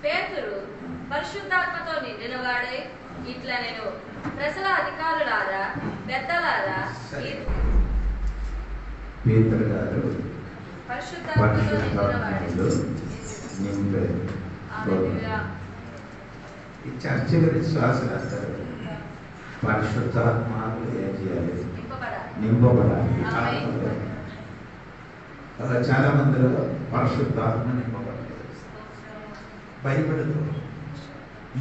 పేతురు పరిశుద్ధాత్మతో నిండినవాడై ఇట్లా నేను ప్రజల అధికారులారా పెద్దలారా పేతురు గారు పరిశుద్ధాత్మతో నింపారు. ఈ చర్చ విశ్వాసులు అంటారు పరిశుద్ధాత్మలు ఏం చేయాలి? నింపబడాలి. చాలా మందిలో పరిశుద్ధాత్మ నింపబడలేదు. బైబిల్లో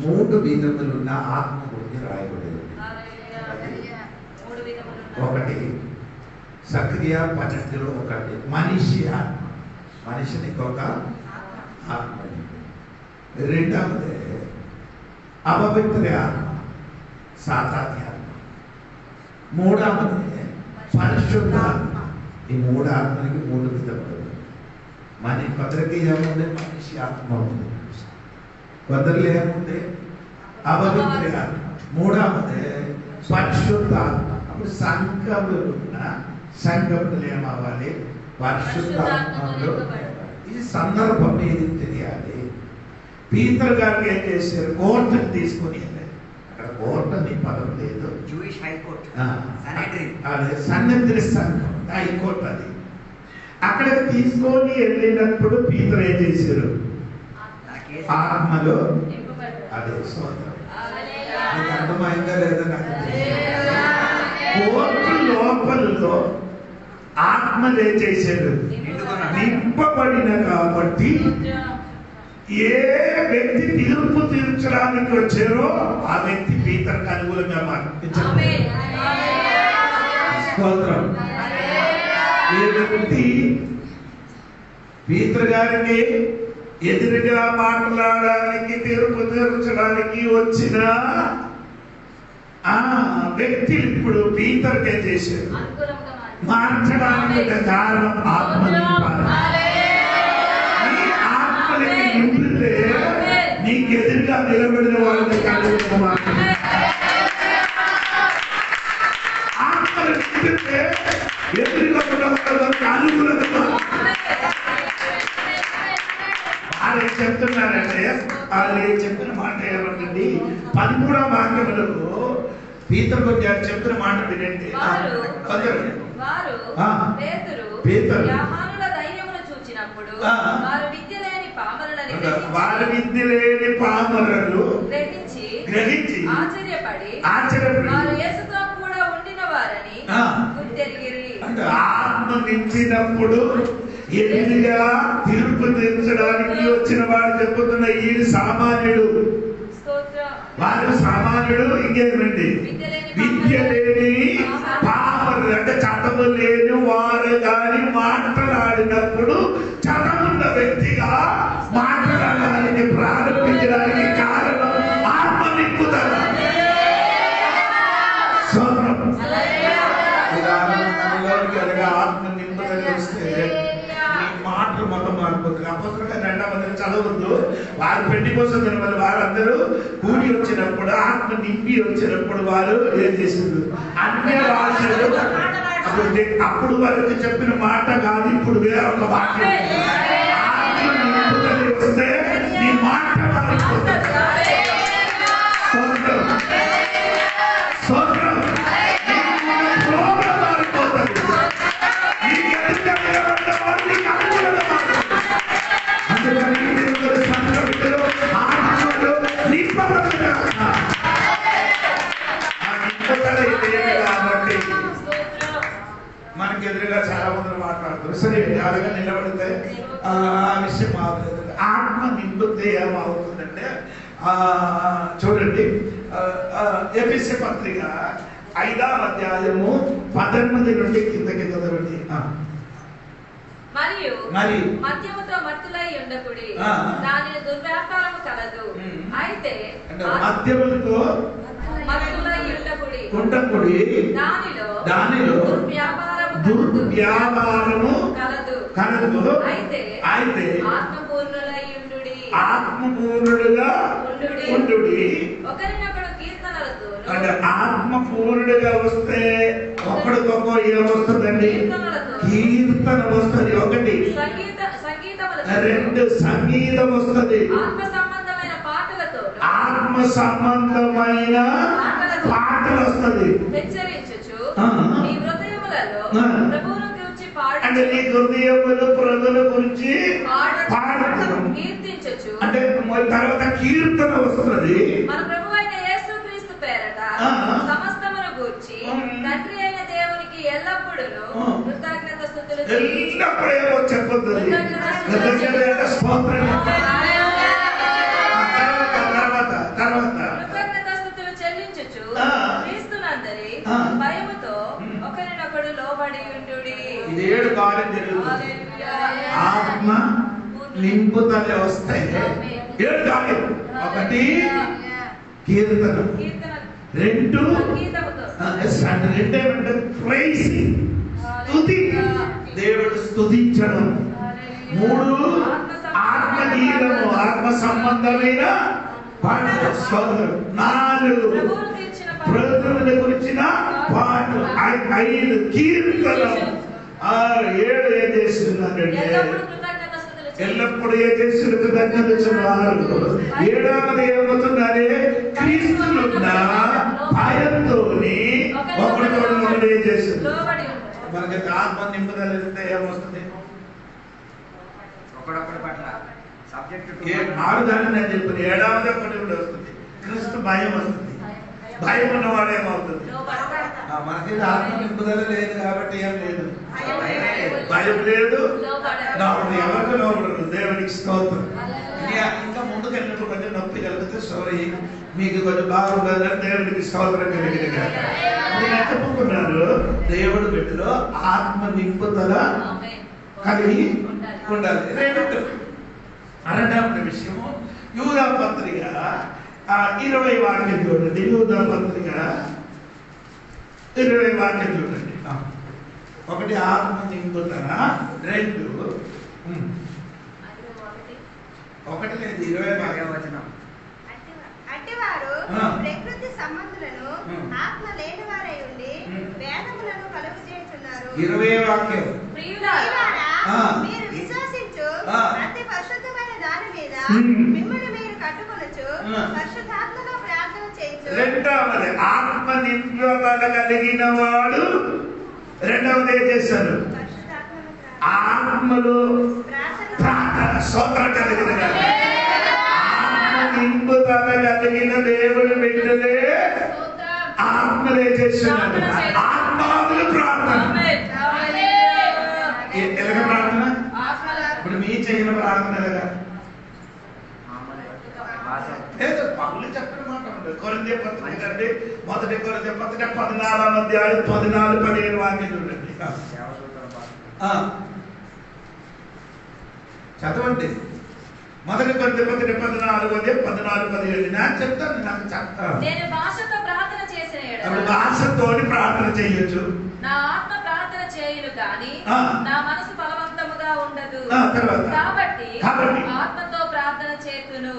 3 విధములు ఉన్న ఆత్మ గురించి రాయబడేది. ఒకటి సక్రియ 12లో ఒకటి మనిషి ఆత్మ, మనిషినికి ఒక ఆత్మ. రెండవది అపవిత్ర ఆత్మ, సాతాని ఆత్మ. మూడవది పరిశుద్ధ ఆత్మ. ఈ 3 ఆత్మలకి 3 విధములు. కొందరికి ఏముంది? మనిషి ఆత్మ ఉంది. కొందరిలో ఏముంది? అపవిత్ర ఆత్మ. మూడవది పరిశుద్ధ ఆత్మ. అప్పుడు సంఘములు ఏమవ్వాలి? పరిశుద్ధాత్మలో. ఈ సందర్భం ఏది తెలియాలి? పీతర్ గారికి ఏం చేశారు? కోర్టుని తీసుకొని వెళ్ళారు. అక్కడ కోర్టు అని పదం లేదు, జూయిష్ హైకోర్టు, అదే సన్నిధి సంఘం హైకోర్టు. అది అక్కడికి తీసుకొని వెళ్ళినప్పుడు పీతర్ ఏం చేశారు? ఆత్మలో. అదే సోదరం, మీకు అర్థమైందా లేదా నాకు కోర్టు లోపల్లో ఆత్మలు ఏం చేశారు? నింపబడిన కాబట్టి ఏ వ్యక్తి తీర్పు తీర్చడానికి వచ్చారో ఆ వ్యక్తి పీతర్కి అనుకూలంగా మార్పించారు. ఏ వ్యక్తి పీతర్ గారికి ఎదురుగా మాట్లాడడానికి తీర్పు తీర్చడానికి వచ్చిన ఆ వ్యక్తి ఇప్పుడు పీతర్కే చేశారు. మార్చడానికి కారణం ఆత్మ. నీకు ఎదురుగా నిలబడిన వాళ్ళని ఎదురుగా ఉన్న వాళ్ళకి అనుకూలంగా వాళ్ళు చెప్తున్నారంటే వాళ్ళు చెప్పిన మాట ఏమంటుంది? 13వ వాక్యములో పీతర్ గారు చెప్పిన మాట వినండి. పేతురు వారి విద్య లేని పామరులు గ్రహించి ఆశ్చర్యపడి ఆత్మ నింపినప్పుడు ఎదురుగా తీర్పు తీర్చడానికి వచ్చిన వాడు చెప్పుతున్న ఈ సామాన్యుడు, వారు సామాన్యుడు. ఇంకేమండి? విద్య లేని పామరులు అంటే చదవు లేని వారు కానీ మాట్లాడినప్పుడు చదవున్న వ్యక్తిగా మాట్లాడడానికి ప్రారంభించడానికి కారణం ఆత్మ నింపుదల. ఆత్మ నింపుదల వస్తే మీ మాటలు మొత్తం మారిపోతుంది. అపోస్తలుల 2వ అధ్యాయం చదవద్దు. వారు పెళ్లి కోసం తినవాలి. వారందరూ కూడి వచ్చినప్పుడు ఆత్మ నింపి వచ్చినప్పుడు వారు ఏం చేసింది? అన్య భాషలు. అప్పుడు వారికి చెప్పిన మాట కాదు, ఇప్పుడు వేరొక వాక్యం. ఆత్మ నింపుదల వస్తే నీ మాట మారిపోతుంది. మనకి ఎదురుగా చాలా మంది మాట్లాడుతారు. సరే, అలాగా నిలబడితే ఆ విషయం మాత్రం ఆత్మ నింపితే ఏమవుతుందంటే చూడండి, ఎఫెసీ పత్రిక 5వ అధ్యాయము 18 నుండి కిందకి చదవండి. మరియు మద్యముతో మత్తులై ఉండకుడి, దానిని దుర్వ్యాపారము కలదు. అయితే మద్యముతో మత్తులై ఉండకుడి, దానిలో దుర్వ్యాపారము కలదు. అయితే ఆత్మపూర్ణుడుగా ఉండుడి. అంటే ఆత్మపూర్ణుడిగా వస్తే ఒకడికొక ఏమొస్తుందండి? కీర్తన వస్తుంది. ఒకటి రెండు సంగీతం వస్తుంది. ఆత్మ సంబంధమైన పాటలతో ఆత్మ సంబంధమైన పాటలు వస్తుంది. హెచ్చరించుచు మీ హృదయములలో ప్రభువును గురించి అంటే నీ హృదయములు ప్రభువుల గురించి పాడుతాం, కీర్తించుచు. అంటే తర్వాత కీర్తన వస్తుంది. మన ప్రభువైన యేసుక్రీస్తు పేరట సమస్తమును గూర్చి తండ్రి అయిన దేవునికి ఎల్లప్పుడూ కృతజ్ఞత స్తుతులు చెప్పొద్దు. కృతజ్ఞతాస్తుతులు చెల్లించుచు క్రీస్తునందరి భయముతో ఒకరినొకడు లోబడి ఉండుడి. ఇది 7 కార్యం జరుగుతుంది. ఆత్మ నింపుదల వస్తాయి 7 కార్యం. 1 కీర్తన, 2 రెండేమంటే ప్రైజింగ్, స్తుతి, దేవుడు స్తుతించడం. 3 ఆత్మగీతము, ఆత్మ సంబంధమైన పాటలు. 4 ప్రభువుని గురించిన పాటలు. 5 కీర్తనం. 6 7 ఏం చేస్తున్నారంటే ఎల్లప్పుడు ఏం చేస్తున్న కృతజ్ఞతలు. 7వది ఏమవుతుందంటే క్రీస్తులున్న భయంతో ఒకరితో ఏం చేస్తుంది. మనకి ఆత్మ నింపుదల ఏమొస్తుంది? ఒకడొకటి పట్ల సబ్జెక్ట్ 6 దాన్ని నేను చెప్పాను. 7వది ఒకటి కూడా వస్తుంది. క్రీస్తు భయం వస్తుంది. భయం ఉన్నవాడు ఏమవుతుంది? మనకి ఆత్మ నింపుదల లేదు కాబట్టి ఏం లేదు, భయం లేదు. ఎవరికి లోపడరు. దేవునికి స్తోత్రం. ఇంకా ముందుకు వెళ్ళినప్పుడు కొంచెం నొప్పి కలిగితే సారీ, మీకు కొంచెం బాగుంటుంది. దేవునికి స్తోత్రం కలిగింది కదా. నేను చెప్పుకున్నాను, దేవుడు బిడ్డలో ఆత్మ నింపుదల కలిగి ఉండాలి. 2వ విషయము యూదా పత్రిక 20 వాక్యం చూడండి. యూదా పత్రిక 20 వాక్యం చూడండి. 1 ఆత్మ నింపుదల, 2 1 లేదు 20 వాక్యం వచనం. అట్టివారు ప్రకృతి సంబంధులను ఆత్మ లేని వారై ఉండి వేదములను కలుగజేస్తున్నారు. 20 వాక్యం. ప్రియులారా, మీరు విశ్వసించు ప్రతి పరిశుద్ధమైన దాని మీద మిమ్మల్ని మీరు కట్టుకొనొచ్చు పరిశుద్ధాత్మలో ప్రార్థన చేయొచ్చు. 2వది ఆత్మ నింపుదల కలిగిన వాడు 2వది ఏం చేశారు? ఆత్మలో ప్రార్థన, స్తోత్రం కలిగిన ఆత్మ నింపుదల కలిగిన దేవుడు బిడ్డలే ఆత్మలే చేస్తున్నారు. ఆత్మావులు ప్రార్థన. ఎలాగ ప్రార్థన? ఇప్పుడు మీ చేయన ప్రార్థన ఎలాగా? లేదు, పనులు చెప్పిన మాట ఉండదు. కొరింథీ పత్రిక అండి, 1 కొరింథీ పత్రిక 14వ అధ్యాయం 14-15 వాక్యం చూడండి. చదవండి. 1 కొరింథీ పత్రిక 14-15. నాకు చెప్తాను, నాకు చెప్తాను. నేను భాషతో ప్రార్థన చేసిన అప్పుడు భాషతోని ప్రార్థన చేయొచ్చు. నా ఆత్మ ప్రార్థన చేయును కానీ నా మనసు బలవంతముగా ఉండదు. కాబట్టి ఆత్మతో ప్రార్థన చేతును,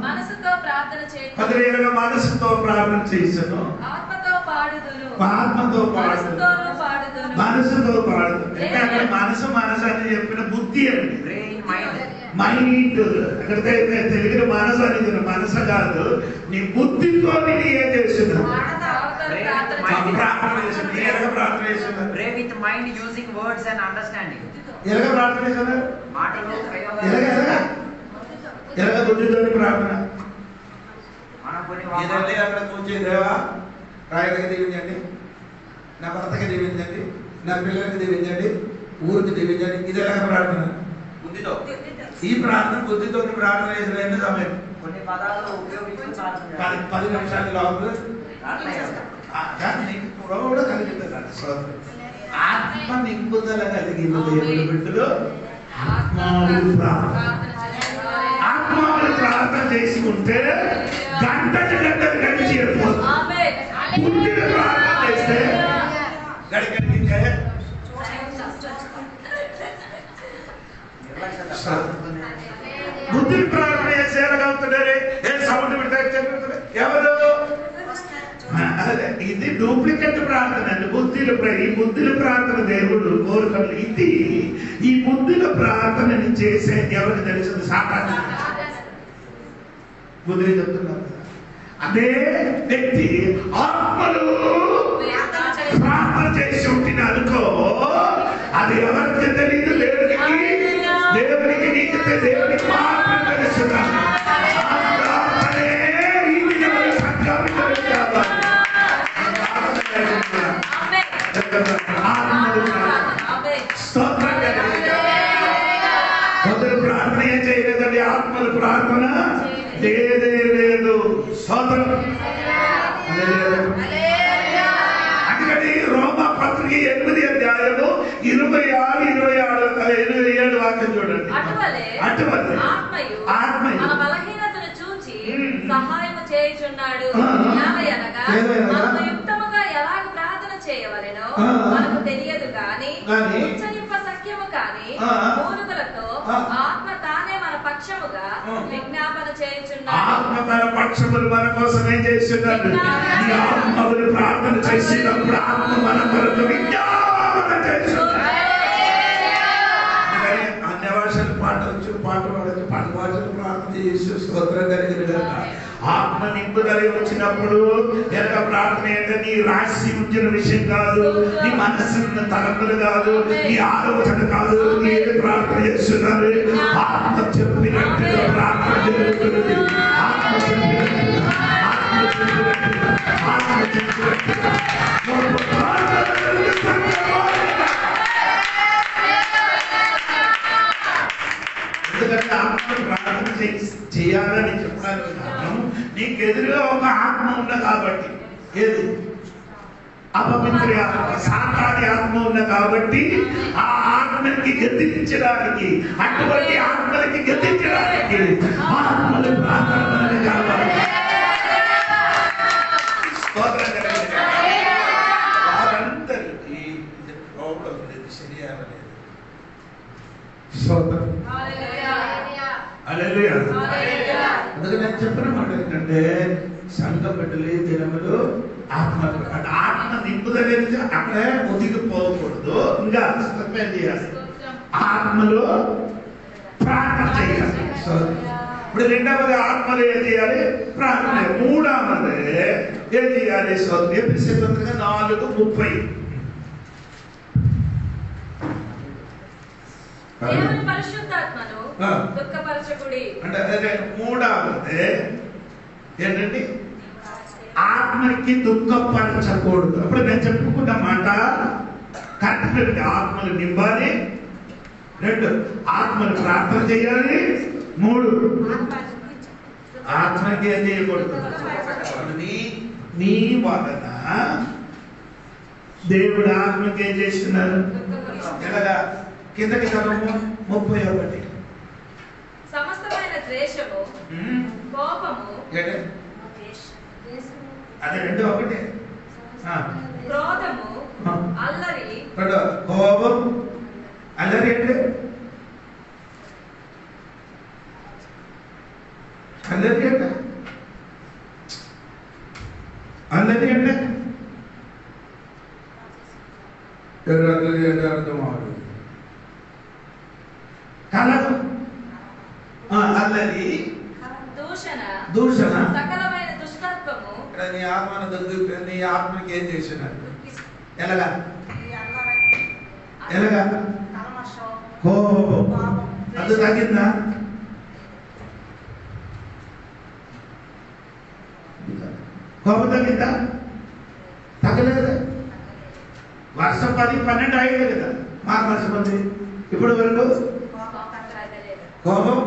మనసుతో ప్రార్థన చేతును, మనసుతో ప్రార్థన చేయును, ఆత్మతో పాడుదును, ఆత్మతో మనసుతో పాడుదును, మనసుతో పాడుదును. అంటే మనసు మనసు అని చెప్పిన బుద్ధి అండి, మైండ్. అక్కడ తెలుగులో మనసు అని మనసు కాదు, నీ బుద్ధితో ఏం చేస్తున్నావు? ప్రార్థన చేస్తున్నా. ఎలాగ ప్రార్థన చేస్తున్నా? Pray with mind using words and understanding. ఎలాగ ప్రార్థన చేస్తున్నా? మాటలు ఎలాగ బుద్ధితోని ప్రార్థన? మనం కొన్ని ఇదండి అక్కడ కూర్చొని దేవా రాయలకి దీవించండి, నా భర్తకి దీవించండి, నా పిల్లలకి దీవించండి, ఊరికి దీవించండి. ఇది ఎలాగ ప్రార్థన? బుద్ధితో. ఈ ప్రార్థన బుద్ధితో ప్రార్థన చేసిన ఎన్ని సమయం? కొన్ని పదాలు ఉపయోగించి 10 నిమిషాల లోపల కూడా కలిగింది. ఆత్మ నింపుదల కలిగిన దేవుని బిడ్డలు ఆత్మావులు ప్రార్థన చేసుకుంటే గంటకి కలిసి వెళ్ళిపోతుంది. బుద్ధిని ప్రార్థన చేస్తే గడిగడికే బుద్ధిని ప్రార్థన చేసేలాగవుతున్నారే. ఏ సౌండ్ పెడతారు ఎవరు? అదే ఇది డూప్లికేట్ ప్రార్థన అండి. ఈ బుద్ధిల ప్రార్థన దేవుడు కోరుకలు. ఇది ఈ బుద్ధిల ప్రార్థనని చేసే ఎవరికి తెలిసింది? సాతాను. బుద్ధి చెప్తున్నారు కదా. అదే వ్యక్తి ఆత్మలు ప్రార్థన చేసి ఉంటుంది అనుకో, అది ఎవరికి తెలియదు? దేవునికి నీకు దేవునికి మాత్రం తెలుస్తున్నాను. కొందరు ప్రార్థన ఏం చేయలేదండి. ఆత్మలు ప్రార్థన లేదే లేదు. స్తోత్రం. అందుకని రోమా పత్రిక 8వ అధ్యాయము 26-27 వాక్యం చూడండి. అటువలే ఆత్మయు మన బలహీనతను చూచి సహాయము చేయుచున్నాడు. మనకు యుక్తముగా ఎలాగ ప్రార్థన చేయవలెనో మనకు తెలియదు గాని ఉచ్చరింప సఖ్యము కాని మూలుగులతో ఆత్మ తానే మన పక్షముగా విజ్ఞాపన చేయుచున్నాడు. ఆత్మ తన పక్షములు మన కోసమే చేస్తున్నాడు. ఈ ఆత్మలు ప్రార్థన చేసినప్పుడు ఆత్మ మన కొరకు విజ్ఞాపన చేస్తున్నాడు. అన్య భాషలు పాట పాడవచ్చు, పది భాషలు ప్రార్థన చేసి స్తోత్రం కలిగిన ఆత్మ నింపుదల వచ్చినప్పుడు ఎంత ప్రార్థన అంటే నీ రాశి ఉంచిన విషయం కాదు, నీ మనస్సు తలంపులు కాదు, నీ ఆలోచన కాదు. నీ ప్రార్థన చేస్తున్నారు. ఆత్మ చెప్పినట్టుగా ప్రార్థన జరుగుతున్నది. ఆత్మ చెప్పినట్టుగా ఎందుకంటే ఆత్మను ప్రార్థన చేయాలని చెప్పడానికి కారణం నీకు ఎదురుగా ఒక ఆత్మ ఉంది కాబట్టి. ఏది? అపవిత్ర ఆత్మ, సాతాని ఆత్మ ఉంది కాబట్టి ఆ ఆత్మకి గద్దించడానికి, అటువంటి ఆత్మలకి గద్దించడానికి ఆత్మలు ప్రార్థన కావాలి. వారందరికీ ప్రాబ్లం లేదు, శరీరం లేదు. అందుకే నేను చెప్పిన మాట ఏంటంటే సంఘం బిడ్డలు దినములు ఆత్మ నింపుదలేదు. అక్కడే ఒదిగిపోకూడదు. ఇంకా స్పెండ్ చేయాలి. ఆత్మలో ప్రార్థన చేయాలి. ఇప్పుడు రెండవది ఆత్మలో ఏం చేయాలి? ప్రార్థన. మూడవది ఏం చేయాలి? ఎపిసోడ్ 4:30. దేవుని పరిశుద్ధాత్మను దుఃఖపరచకుడి. అంటే మూడవది ఏంటండి? ఆత్మకి దుఃఖపరచకూడదు. అప్పుడు నేను చెప్పుకున్న మాట కరెక్ట్. ఆత్మలు నింపాలి. 2 ఆత్మలు ప్రార్థన చేయాలి. 3 ఆత్మకి ఏం చేయకూడదు. నీ వలన దేవుడు ఆత్మకి ఏం చేస్తున్నారు? ఎలాగా? కిందకి చదవము 31. సమస్తమైన ద్వేషము, కోపము, అదే 2 ఒకటే. క్రోధము, అల్లరి. కోపం, అల్లరి అంటే అల్లరి అంటే అర్థం అవదు. కలహం, అల్లరి, దూషణ, సకలమైన దుష్టత్వము. నీ ఆత్మను దగ్గర నీ ఆత్మకి ఏం చేసినారు? ఎలాగా? కోపం. అది తగ్గిందా? కోపం తగ్గిందా? తగ్గలేదు. వర్షం 10-12 అయ్యేది కదా. మాకు వర్షం ఉంది. ఇప్పుడు వరకు కోపం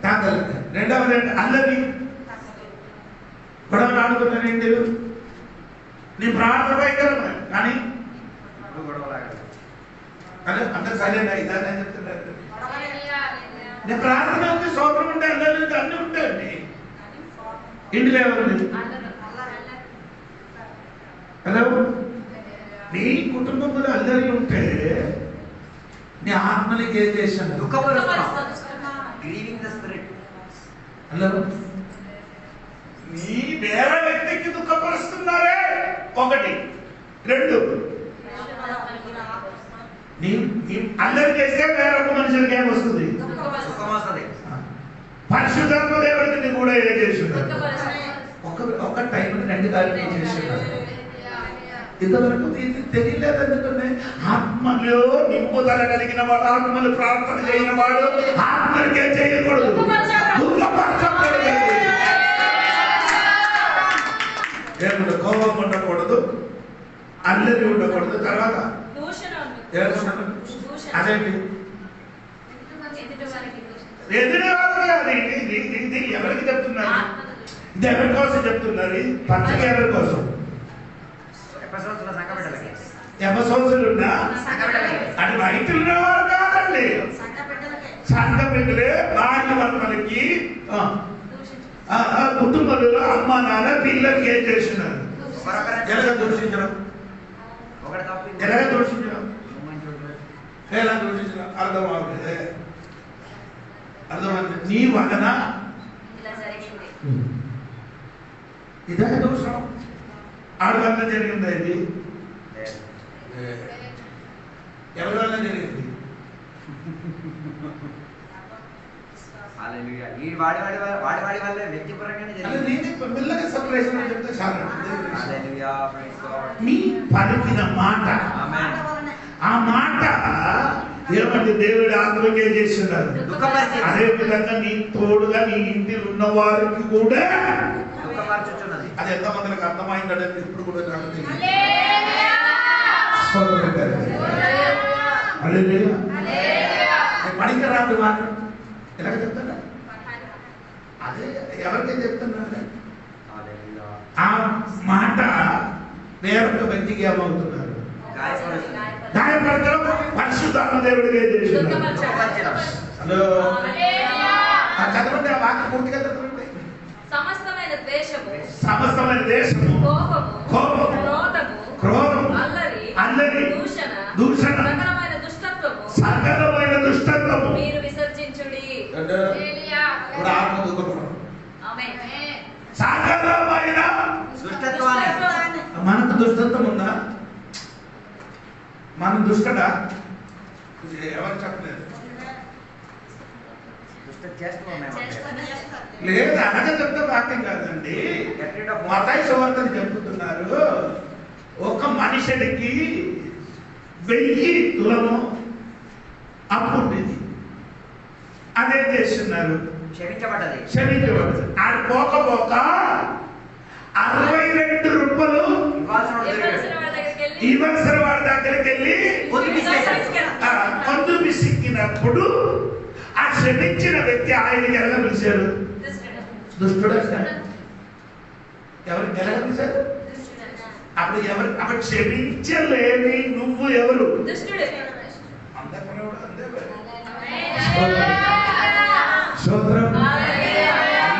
తగ్గలేదు. రెండవది అల్లరి, గొడవలు ఆడుకున్నాను ఏంటి? నీ ప్రార్థన భయంకరమే కానీ అందరు సైలెంట్ అయిదా? నేను చెప్తున్నాను. నేను ప్రార్థన ఉంది, సోదరం ఉంటే అల్లరి ఉంది, అన్నీ ఉంటాయండి. ఇంటిలో ఎవరు? హలో, నీ కుటుంబంలో అల్లరి ఉంటే నీ ఆత్మలకి ఏం చేశాను? హలో, నీ వేరే వ్యక్తికి దుఃఖపరుస్తున్నారే. రెండు అందరు చేస్తే వేరొక మనుషులకి ఏమొస్తుంది? పరిశుద్ధాత్మ దేవుడికి కూడా ఏం చేస్తున్నారు? ఒక టైం రెండు కార్యం చేస్తున్నారు. ఇంతవరకు ఇది తెలియలేదు. ఎందుకంటే ఆత్మలో నింపుదల కలిగిన వాడు, ఆత్మలు ప్రార్థన చేయని వాడు ఆత్మకే చేయకూడదు, ఏముండదు, కోపం ఉండకూడదు, అల్లరి ఉండకూడదు. తర్వాత అదేంటి ఎదురు ఇది ఎవరికి చెప్తున్నారు? ఇది ఎవరి కోసం చెప్తున్నారు? పచ్చగా ఎవరి కోసం? ఎపసోసులున్నా అది రైతులు కాదండి, సంఘ బిడ్డలే భార్య భర్తలకి కుటుంబంలో అమ్మ నాన్న పిల్లలకి ఏం చేస్తున్నారు? ఎలాగ దూషించడం, ఎలాగ దూషించడం, ఎలా దూషించడం అర్థమవుతుంది. అర్థమవుతుంది. నీ వలన ఇదే దోషం. ఆడి వల్ల జరిగిందా? ఇది ఎవరి వల్ల జరిగింది? పిల్లలకి సర్ప్రైజ్ చెప్తే చాలా. నీ పలికిన మాట, ఆ మాట ఏమంటే దేవుడు ఆత్మకే చేస్తున్నారు. అదే విధంగా నీ తోడుగా నీ ఇంటిలో ఉన్న వారికి కూడా అది ఎంతమందికి అర్థమైందంటే ఇప్పుడు కూడా పనికిరాదు మాట ఎలాగ చెప్తారా? అదే ఎవరికైనా చెప్తున్నారు. ఆ మాట వేరొక వ్యక్తికి ఏమవుతున్నారు? గాయపడతారు. పరిశుద్ధాత్మ దేవుడికి ఏం చేస్తున్నారు? హలో, చదవండి ఆ వాక్యం పూర్తిగా చదవండి. సమస్తమైన ద్వేషము, కోపము, క్రోధము, అల్లరి, దూషణ, సకలమైన దుష్టత్వము మీరు విసర్జించుడి. సకలమైన దుష్టత్వాన్ని. మనకు దుష్టత్వం ఉందా? మన దుష్టడా? ఎవరు చెప్పలేదు. లేదు, అనగా చెప్తే వాక్యం కాదండి. మత్తయి సువార్తను చెబుతున్నారు. ఒక మనుషుడికి 1000 తులము అప్పు ఉండేది. అదే చేస్తున్నారు, క్షమించబడ్డది. ఆడు పోక 62 రూపాయలు ఇవ్వాల్సిన వాడి దగ్గరికి వెళ్ళి కొందు పిసిక్కినప్పుడు ఆ క్షమించిన వ్యక్తి ఆయనకి ఎలా పిలిచారు? దుష్టుడు. ఎవరికి ఎలా పిలిచారు? అప్పుడు ఎవరు? అప్పుడు క్షమించలేని నువ్వు ఎవరు?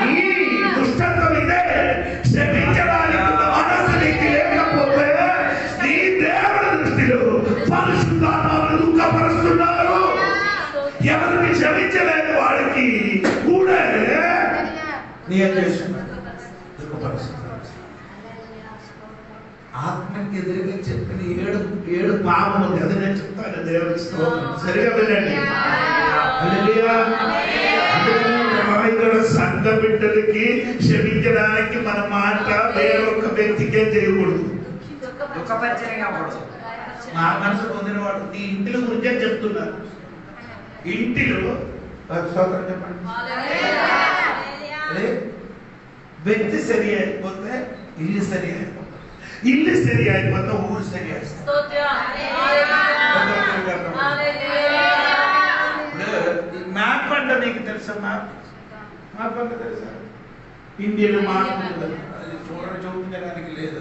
ఈ దుష్టత్వం ఇదే. క్షమించడానికి మనసు నీకు లేకపోతే నీ దేవుడి దృష్టిలో పరిశుద్ధాత్మను దుఃఖపరుస్తున్నారు. ఎవరికి క్షమించలేని వాడికి కూడా నీ ఏం చేస్తున్నారు? దుఃఖపరుస్తున్నారు. ఆత్మకి ఎదురుగా చెప్పిన 7 పాపములు అది నేను చెప్తాను. దేవుడికి స్తోత్రం. సరిగా వినండి. సంఘ బిడ్డలకి క్షమించడానికి మన మాట వేరొక వ్యక్తికే చేయకూడదు. నా మనసు పొందినవాడు నీ ఇంటిల గురించే చెప్తున్నారు. ఇంటిలో స్తోత్రం చెప్పండి. వ్యక్తి సరి అయిపోతే ఇల్లు సరి అయిపోతుంది. ఇల్లు సరి అయిపోతే ఊరు సరి అయిపోతుంది. మ్యాప్ అంటే నీకు తెలుసా? మ్యాప్ అంటే తెలుసా? ఇండియన్ మ్యాప్ అది చూపించడానికి లేదు.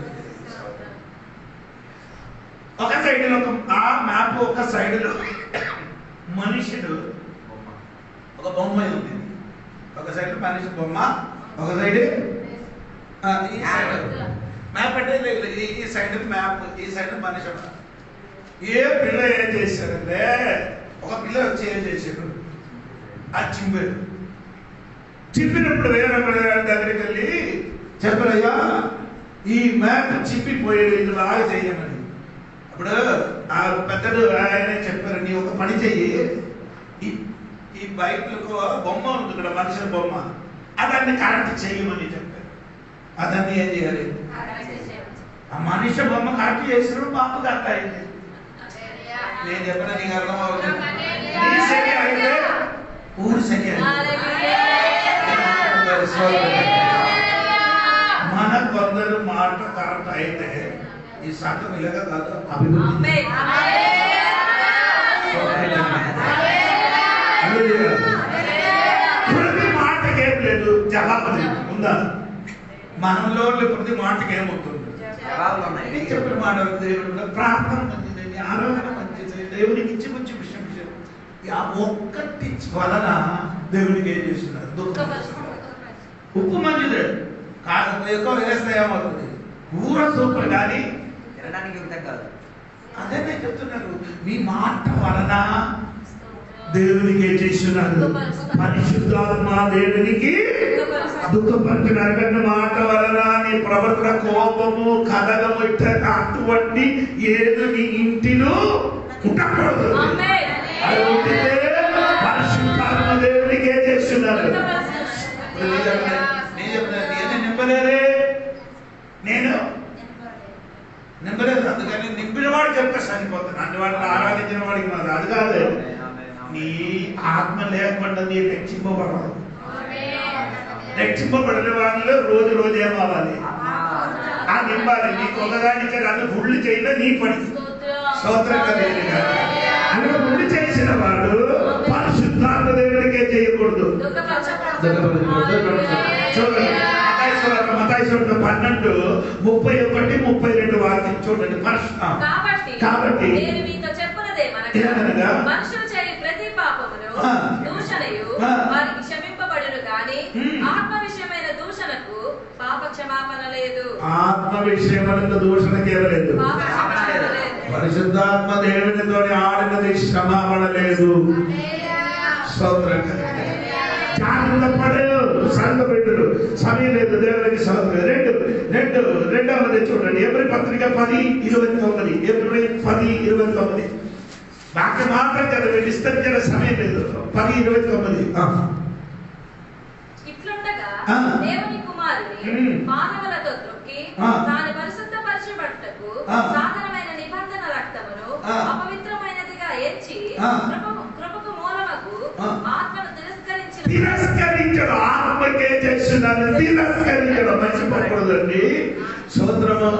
ఒక సైడ్ లో ఆ మ్యాప్, ఒక సైడ్ లో మనుషుడు ఒక బొమ్మ ఉంది. ఒక సైడ్ మనిషి బొమ్మ, ఒక సైడ్ మ్యాప్ అంటే ఈ సైడ్ మ్యాప్, ఈ సైడ్ మనిషి. ఏ పిల్ల ఏం చేశారంటే ఒక పిల్ల వచ్చి ఏం చేశారు? అది చింపారు. చింపినప్పుడు వేరే దగ్గరికి వెళ్ళి చెప్పరయ్యా ఈ మ్యాప్ చింపిపోయేది ఇది లాగా చేయమని. ఇప్పుడు ఆ పెద్దలు ఆయనే చెప్పారు, నీ ఒక పని చెయ్యి, ఈ బైక్లకు బొమ్మ ఉంది ఇక్కడ, మనిషి బొమ్మ, అదాన్ని కరెక్ట్ చెయ్యమని చెప్పారు. అదాన్ని ఏం చేయాలి? ఆ మనిషి బొమ్మ కరెక్ట్ చేసినప్పుడు బాబు కరెక్ట్ అయింది. నేను చెప్పిన నీకు అర్థం అవుతుంది. నీ సరి అయితే ఊరు సరి మన కొందరు మాట కరెక్ట్ అయితే ఈ సంఘం ఇలాగా కాదు, అభివృద్ధి. ప్రతి మాటకేం లేదు, జవాబు లేదు. ఉందా? మనంలో ప్రతి మాటకి ఏమవుతుంది? చెప్పిన మాట దేవుడు ప్రార్థన మంచిదండి, ఆరోగ్యం మంచిది, దేవునికి ఇచ్చి మంచి విషయం ఒక్కటి వలన దేవునికి ఏం చేస్తున్నారు? దుఃఖం. ఉప్పు మంచిదే కాదు, ఎక్కువ వేస్తే ఏమవుతుంది? కూర సూపర్ కానీ కాదు. అదే నేను చెప్తున్నారు, మీ మాట వలన దేవునికి ఏం చేస్తున్నారు? పరిశుద్ధాత్మ దేవునికి దుఃఖపరుచున్నారు. మాట వలన నీ ప్రవర్తన కోపము కలగము అటువంటి ఏది నీ ఇంటిలో ఉండకూడదు. అది ఉంటే పరిశుద్ధాత్మ దేవునికి ఏం చేస్తున్నారు? నేను నింపలేదే, నేను నింపలేదు, అందుకని నింపిన వాడు చెప్తే సరిపోతుంది. అన్ని వాటిని ఆరాధించిన వాడికి మాది అది కాదు. నీ ఆత్మ లేకుండా నీ రక్షింపబడదు. రక్షింపబడిన వాళ్ళు రోజు రోజు ఏమవ్వాలి? ఆ నింపాలి. నీకు ఒకదానికి కాదు, గుళ్ళు చేయలే నీ పని. స్తోత్రం కలిగింది కాదు. అందులో గుళ్ళు చేసిన వాడు పరిశుద్ధాత్మ దేవుడికే చేయకూడదు. చూడండి మత్తయి 12:31-32 వాక్యం చూడండి. కాబట్టి నేను మీతో చెప్పునదేమనగా, మనుషులు చేయు ప్రతి పాపమును దూషణయు వారికి క్షమింపబడును గాని ఆత్మ విషయమైన దూషణకు పాప క్షమాపణ లేదు. ఆత్మ విషయమైన దూషణకి ఇవ్వలేదు. పరిశుద్ధాత్మ దేవునితో ఆడినది క్షమాపణ లేదు. స్తోత్రం. సంఘ బిడ్డలు సమయం లేదు, దేవునికి స్తోత్రం. రెండవది చూడండి, ఏప్రిల్ పత్రిక 10:29. ఏప్రిల్ 10:29 వాక్యం మాత్రం చదివి విస్తరించిన సమయం లేదు. 10:29. ఇట్లుండగా దేవుని కుమారుని మానవులతో త్రొక్కి తాను పరిశుద్ధపరచబడుటకు సాధనమైన నిబంధన రక్తమును అపవిత్రమైనదిగా ఎంచి కృపకు మూలమగు ఆత్మను తిరస్కరించడం. ఆత్మకే చేస్తున్నారు, తిరస్కరించడం మర్చిపోకూడదండి. స్తోత్రము.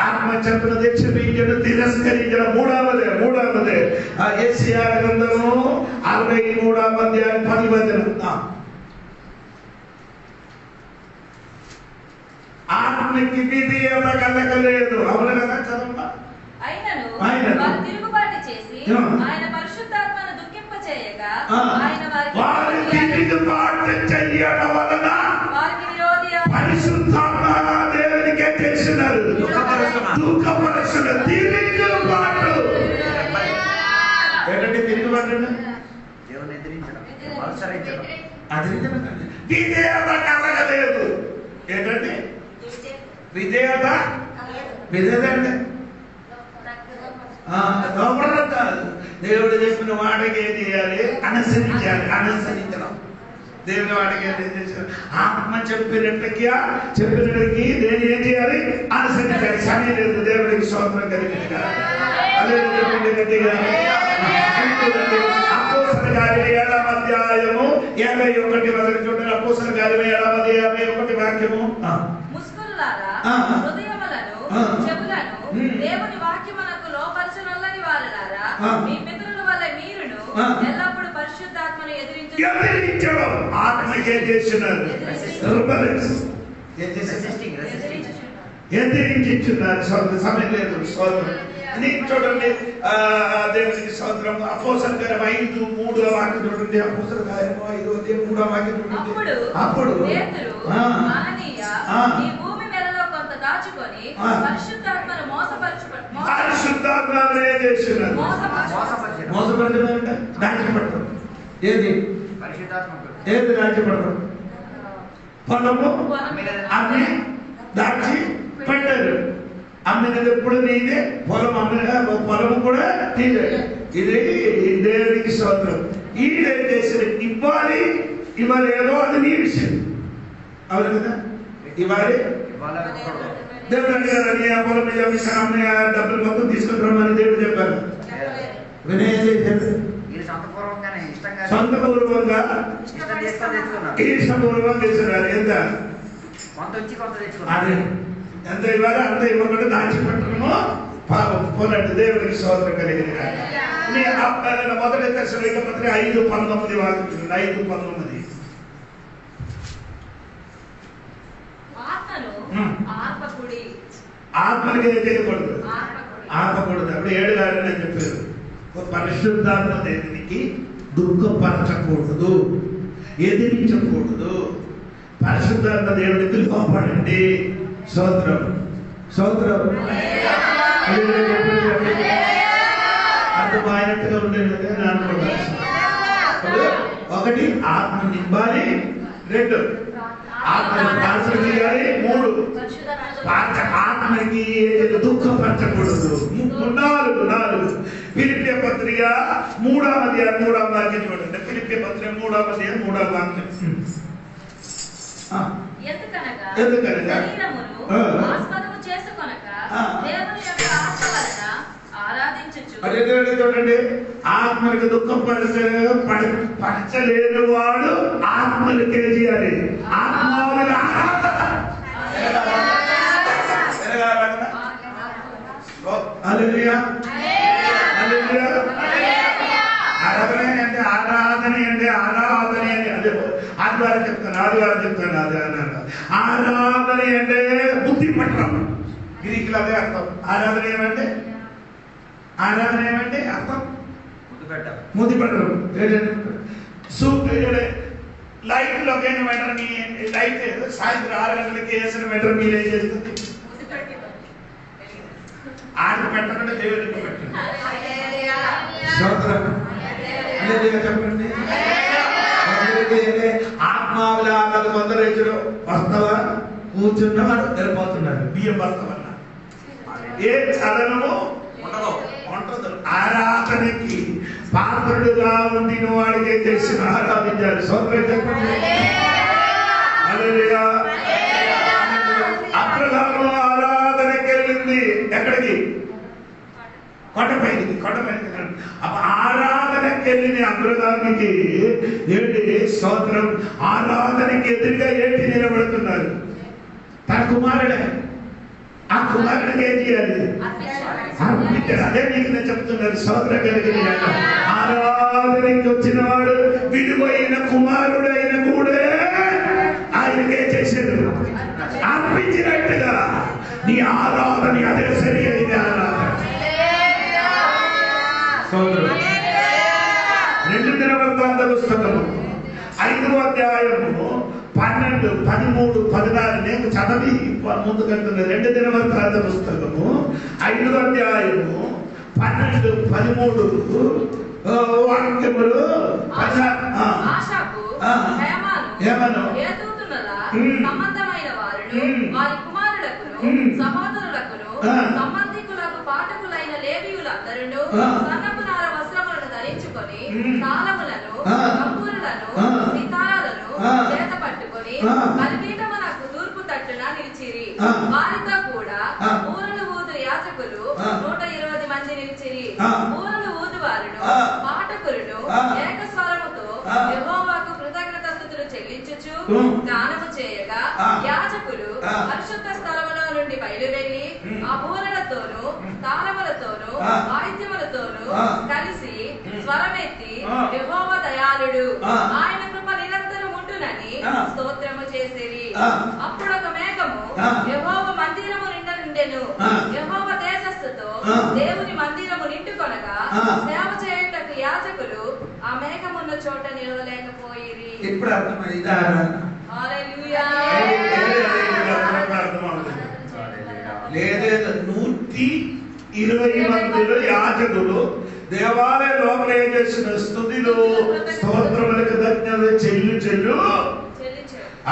ఆత్మ చెప్పినది క్షమించడం, తిరస్కరించడం. మూడవదే యెషయా గ్రంథము 63:10. ఆత్మకి విధేయత కలగలేదు. అవును కదా? చదవమ్మా. అయినను వారు తిరుగుబాటు చేసి ఆయన పరిశుద్ధాత్మను దుఃఖింపచేయగా ఆయన వారి తిరుగుబాటు చేయడం వలన వారికి విరోధి పరిశుద్ధాత్మ దేవునికి ఏం చేస్తున్నారు? దుఃఖపరుస్తున్నారు. తిరుగుబాటు ఏంటంటే తిరుగుబాటు? దేవుని ఎదిరించడం, అనుసరించడం. విధేయత కలగలేదు. ఏంటంటే విధేయత అంటే లోపడడం కాదు. దేవుడు చెప్పిన వాడికి ఏం చేయాలి? అనుసరించడం. దేవుని వాడికి ఏం చేశారు? ఆత్మ చెప్పినట్టుకి నేను ఏం చేయాలి? అనుసరించాలి. సమయం లేదు. దేవుడికి స్తోత్రం కలిగింది కదా. అదే చెప్పండి గట్టిగా. అపోస్తలుల కార్యాలు 7:51 మొదలు చూడండి. అపోస్తలుల కార్యాలు 7:51 వాక్యము. ముస్కులారా, హృదయములను చెవులను దేవుని వాక్యమునకు లోపరచనొల్లని వారులారా, మీ పితరుల వల్ల మీరును ఎల్లప్పుడూ పరిశుద్ధాత్మను ఎదిరించడం. ఆత్మ ఏం చేస్తున్నారు? ఎదిరించున్నారు. సమయం లేదు. స్తోత్రం. చూడండి దేవునికి స్తోత్రం. అపోస్తలుల కార్యం 5:3 వాక్యం చూడండి. అపోస్తలుల కార్యం 5:3 వాక్యం చూడండి. అప్పుడు పేతురు ఈ భూమి మేలలో కొంత దాచుకొని పరిశుద్ధాత్మను పరిశుద్ధాత్మను ఏం చేస్తున్నారు? మోసపడుతున్నారంట. దాచిపెడతాం. ఏది ఏది దాచిపెడతాం? పొలము అన్ని దాచి పెట్టారు. అమ్మినది ఎప్పుడు నీదే, పొలము కూడా నీదే. ఇది దేవునికి స్తోత్రం. ఈడేం చేసిన ఇవ్వాలి ఏదో అది నీ విషయం. అవును కదా, ఇవ్వాలి. దేవుడు అడిగారు, నీ ఆ పొలం మీద అమ్మిన డబ్బులు మొత్తం తీసుకుని రమ్మని దేవుడు చెప్పారు. సొంతపూర్వంగా ఇష్టపూర్వంగా చేస్తున్నారు. ఎంత ఎంత ఇవ్వాలి అంత ఇవ్వకుండా దాచిపెట్టడము పాపం. పోలండి దేవుడికి స్తోత్రం కలిగింది. మొదటి దశలో పత్రిక 5:19 వాక్యం. 5:19 ఆత్మకి ఏం చేయకూడదు, ఆపకూడదు. అప్పుడు 7 గారు నేను చెప్పారు, పరిశుద్ధాత్మ దేవునికి దుఃఖపరచకూడదు, ఎదిరించకూడదు. పరిశుద్ధాత్మ దేవునికి లోపడండి. స్తోత్రం స్తోత్రం. అర్థమైనట్టుగా ఉండేది అనుకుంటాను. ఒకటి ఆత్మ నింపాలి, 2 ఆత్మను ప్రార్థన చేయాలి, 3 ఆత్మకి దుఃఖపరచకూడదు. 4 ఫిలిప్పీ పత్రిక 3వ అధ్యాయం 3వ వాక్యం చూడండి. ఫిలిప్పీ పత్రిక 3వ అధ్యాయం 3వ వాక్యం. ఎందుకనగా చూడండి, ఆత్మకి దుఃఖం పరచలేని వాడు ఆత్మలు తెలియాలి. ఆరాధన అంటే అదే ఆదివారం చెప్తాను అది అన్నాను. ఆరాధన అంటే బుద్ధి పట్టడం. గ్రీకులు అదే అర్థం. ఆరాధన ఏమంటే అర్థం ముద్దు పెట్టడం. లైట్ లో లైట్ సాయంత్రం 6 గంటలకి వేసిన వెంటనే మీరు ఏం చేస్తుంది? ఆటలు పెట్టకుండా దేవుడికి పెట్టండి. చెప్పండి. ఆత్మావిలాలు కొందరు వస్తావా, కూర్చున్నవాడు వెళ్ళిపోతున్నారు. బియ్యం వస్తావన్నా ఏ చలనము ఉండదు. ఆరాధనకి పాత్రుడుగా ఉండిన వాడికి తెలిసిన ఆరాధించాలి. సోదరు చెప్పండి. అబ్రహాము ఆరాధనకి వెళ్ళింది. ఎక్కడికి? కొండపైకి. ఆరాధనకి వెళ్ళింది అబ్రహాముకి. ఏంటి స్తోత్రం? ఆరాధనకి ఎదురుగా ఏంటి నిలబడుతున్నారు? తన కుమారుడే. ఆ కుమారుడికి ఏం చేయాలి? అదే నీకు నేను చెప్తున్నాను. స్తోత్రం కలిగింది. ఆరాధనకి వచ్చిన వాడు విలువైన కుమారుడైన కూడా ఆయనకే చేసేది. అర్పించినట్టుగా నీ ఆరాధన అదే సరి అయిన ఆరాధన. 2 దినవృత్తాంత పుస్తకము 5వ అధ్యాయము 12, 13, 14 నేను చదివి ముందుకెళ్తున్నాను. 2 దినవృత్తాంత పుస్తకము 5వ అధ్యాయము 12, 13 వాక్యములు. సంబంధమైన వారును వారి కుమారులకును సహోదరులకును సంబంధికులకు పాఠకులైన లేవీయులందరూ సన్నపు నార వస్త్రములను ధరించుకొని తాళములను తంబూరులను సితారాలను చేత పట్టుకొని బలిపీఠమునకు తూర్పు తట్టున నిలిచిరి. వారితో కూడా బూరలు ఊదు యాజకులు 120 మంది నిలిచిరి. బూరలు ఊదువారును పాఠకులను ఏకస్వరముతో యెహోవాకు కృతజ్ఞతాస్తుతులు చెల్లించుచు గానము చేయగా యాజకులు పరిశుద్ధ స్థలములో నుండి బయలువెళ్లి ఆ బూరలతోనూ తాళములతోనూ వాయిద్యములతోనూ కలిసి స్వరమెత్తి యెహోవా దయాళుడు, ఆయన కృప నిరంతరం ఉండునని స్తోత్రము చేసిరి. అప్పుడు ఒక మేఘము యెహోవా మందిరము నిండా నిండెను. యెహోవా తేజస్సుతో దేవుని మందిరము నిండుకొనగా సేవ చేయుటకు యాజకులు ఆ మేఘమున్న చోట నిలవలేకపోయిరి. ఇప్పుడు అర్థమైంది. హల్లెలూయా. లేదు 120 మందిలో యాజకులు దేవాలయ లోపల ఏం చేసిన స్తుతిలో స్తోత్రములకు ధన్యత చెల్లు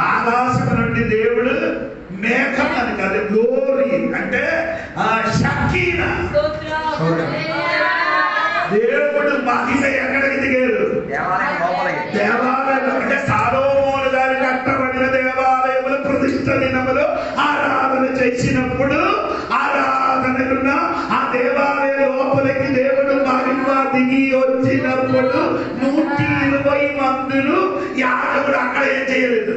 ఆకాశం నుండి దేవుడు మేఘం అని కాదు, గ్లోరీ అంటే షకీనా. దేవుడు మహిమ ఎక్కడికి దిగారు? దేవాలయం. అంటే సొలొమోను గారి కట్టబడిన దేవాలయములు ప్రతిష్ఠ దినములు ఆరాధన చేసినప్పుడు ఆరాధనకున్న ఆ దేవాలయ లోపలికి దేవుడు మహిమ దిగి వచ్చినప్పుడు 120 మందులు యాజకుడు అక్కడ ఏం చేయలేదు.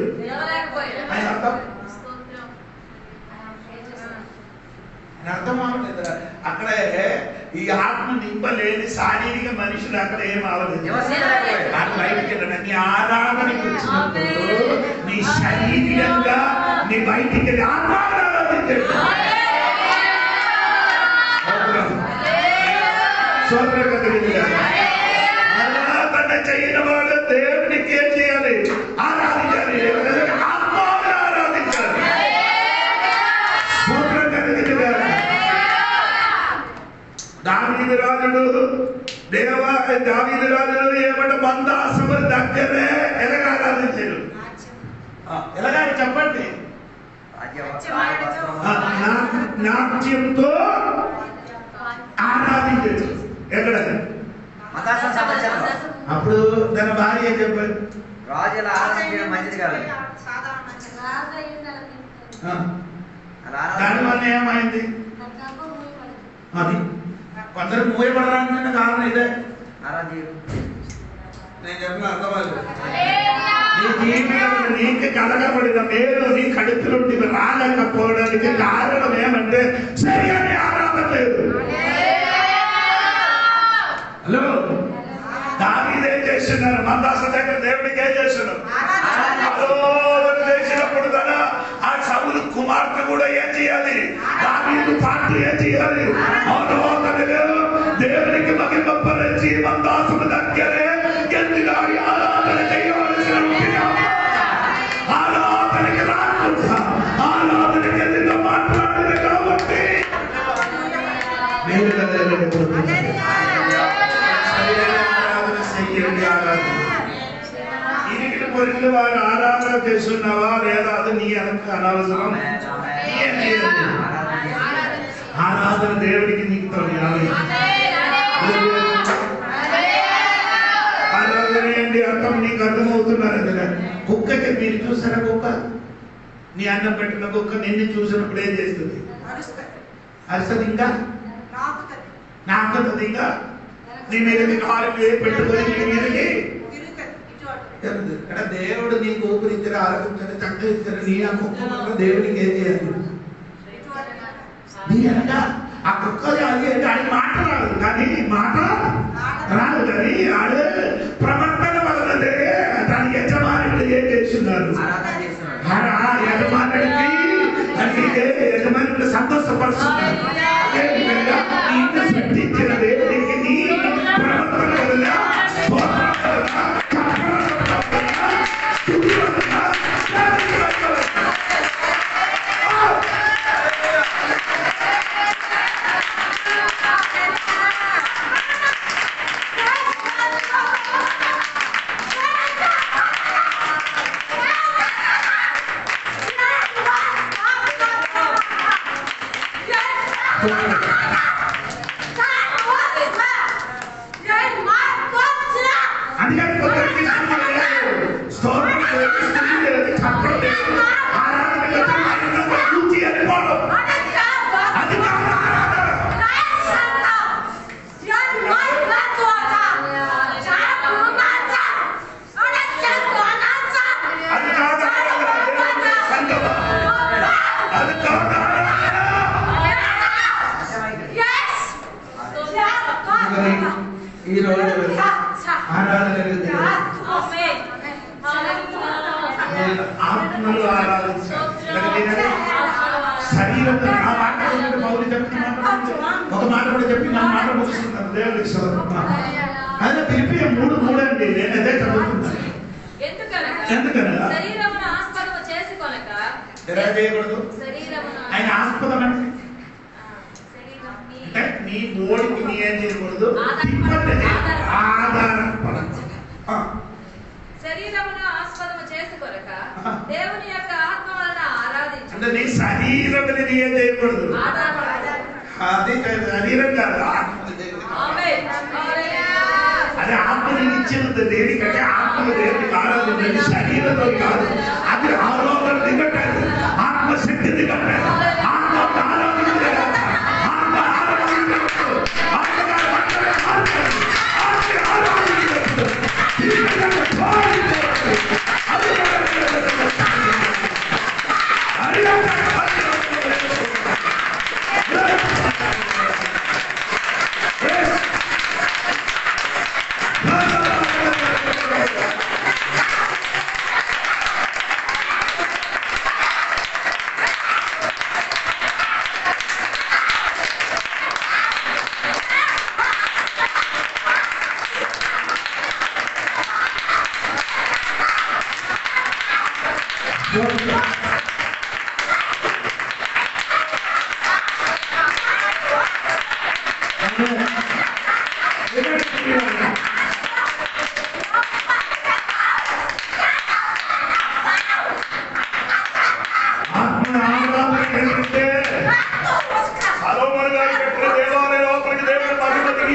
అర్థం అవ్వలేదు. అక్కడ ఈ ఆత్మ నింపలేని శారీరక మనుషులు అక్కడ ఏం అవ్వలేదు. బయటికి వెళ్ళడం నీ ఆరాధనకి వచ్చినప్పుడు నీ శారీరకంగా నీ బయటికి వెళ్ళి ఆరాధించండి. ఆరాధన చేయని వాడు దేవునికి ఏం చేయాలి? ఆరాధించాలి. ఆత్మని ఆరాధించాలి. దావీదు రాజుడు ఏమంటే మందాసము దగ్గరే ఎలాగ ఆరాధించారు? ఎలాగా చెప్పండి. నాట్యంతో ఆరాధించారు. ఎక్కడ? అప్పుడు తన భార్య చెప్పారు, రాజుల ఆరాధన మంచిది కాదు. దానివల్ల ఏమైంది? అది కొందరు మూయబడడానికి కారణం ఇదే. నేను చెప్పిన అర్థమవుతుంది. నీ జీవితంలో నీకు కలగబడిన మేలు నీ కడుపులోండి రాలేకపోవడానికి కారణం ఏమంటే సరైన ఆరాధన లేదు. హలో, దావీదు ఏం చేస్తున్నారు? మందాస దగ్గర దేవుడికి ఏం చేస్తున్నారు? చేసినప్పుడు తన ఆ సౌలు కుమార్తె కూడా ఏం చేయాలి? దావీదు పాటు ఏం చేయాలి? దేవునికి మహిమపరిచి మందాసము దగ్గరే ఎందుగా ఆరాధన చేయవలసిన ఆరాధనకి రాకుండా ఆరాధనకి ఎందుకు మాట్లాడదు కాబట్టి ఆరాధన చెయ్యండి. ఆరాధన ఇరికి పొరికి వారు ఆరాధన చేస్తున్నావా లేదా? అది నీ అనవసరం. ఆరాధన దేవుడికి నీకు ఆరాధన ఏంటి అర్థం నీకు అర్థమవుతున్నారు కదా. కుక్కకి మీరు చూసారా? కుక్క నీ అన్నం పెట్టిన కుక్క నిన్ను చూసినప్పుడు ఏం చేస్తుంది? అరుస్తుంది. ఇంకా నాకుతుంది. ఇంకా నీ మీదకి కాలు పెట్టుకొని నీ మీదకి. ఇక్కడ దేవుడు నీకు ఊపిరిచ్చారు, ఆరోగ్యం చక్కగా ఇచ్చారు. నీ ఆ కుక్క దేవుడికి ఏం చేయాలి? నీ అనగా ఆ కుక్క అది మాట రాదు, కానీ మాట రాదు, కానీ ఆడే ప్రవర్తన వలననే దాని యజమానులు ఏం చేస్తున్నారు? యజమానులు సంతోషపరుస్తున్నారు. సృష్టించిన దేవుడికి నీ ప్రవర్తన వలన ఆత్మలు ఆరాధించాలి. శరీరం ఒక మాట కూడా చెప్పి నా మాట ముగిస్తున్నాను. దేవుడికి అదే పిలిపి 3:3 అండి. నేను అదే చదువుతున్నాను. ఎందుకనగా ఎలా చేయకూడదు? ఆయన ఆస్పదం అంటే నీ బోడికి నీ ఏం చేయకూడదు? ఆధారపడదు. శరీరమును ఆస్పదము చేసుకొనక దేవుని యొక్క ఆత్మ వలన ఆరాధించు. అంటే నీ శరీరం నీ ఏం చేయకూడదు, అది శరీరం కాదు, అది ఆత్మని ఇచ్చినది దేనికంటే ఆత్మ దేనికి ఆరాధించండి, శరీరంతో కాదు. అది ఆరోగ్యం దిగట్లేదు, ఆత్మశక్తి దిగట్లేదు, ఆత్మ ఆరాధించలేదు, ఆత్మ ఆరాధించలేదు,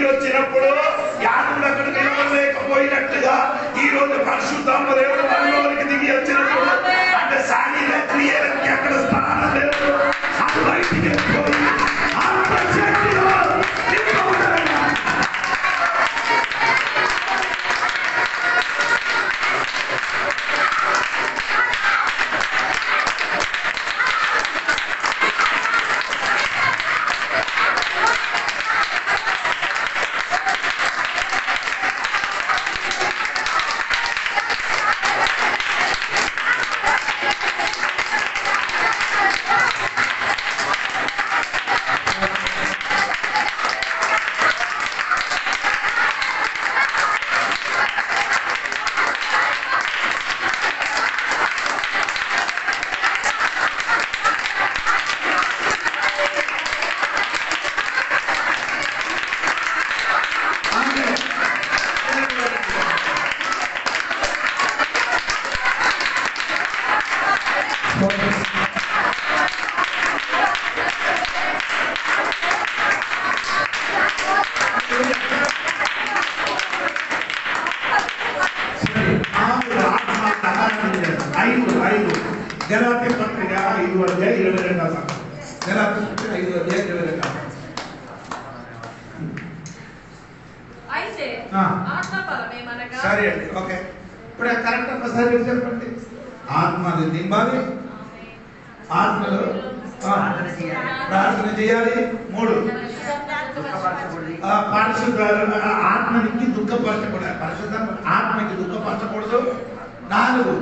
వచ్చినప్పుడు యాదుడు అక్కడ నిలవలేకపోయినట్లుగా ఈ రోజు పరిశుద్ధాత్మ దేవుడు మనలోనికి దిగి వచ్చినప్పుడు అంటే శారీరక క్రియలకి అక్కడ స్థానం లేదు, అది బయటికి వెళ్ళిపోయి ఆత్మశక్తిలో గలాతీ పత్రిక 5:22 గలాతీ పత్రిక 5:22 అయితే ఆత్మ ఫలమే మనగా సరే అండి ఓకే ఇప్పుడు కరెక్ట్ ఒకసారి చెప్పండి. ఆత్మని నింపాలి, ఆత్మలో ప్రార్థన చేయాలి, 3 పరిశుద్ధ ఆత్మనికి దుఃఖపరచకూడదు, పరిశుద్ధ ఆత్మకి దుఃఖపరచకూడదు, 4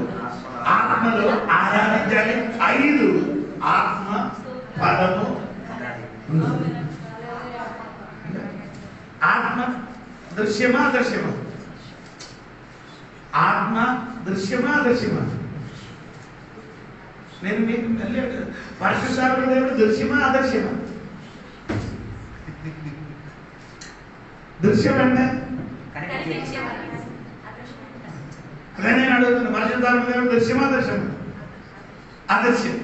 ఆత్మలో ఆరాధించాలి, 5 ఆత్మ ఫలము. ఆత్మ దృశ్యమా దృశ్యమా, ఆత్మ దృశ్యమా దృశ్యమా, నేను మీకు మళ్ళీ పరిశుద్ధాత్మ దేవుడు దృశ్యమా అదృశ్యమా? దృశ్యం అంటే అదే నేను అడుగుతున్నా, పరిశుద్ధాత్మ దేవుడు దృశ్యమా దృశ్యమా? అదృశ్యం.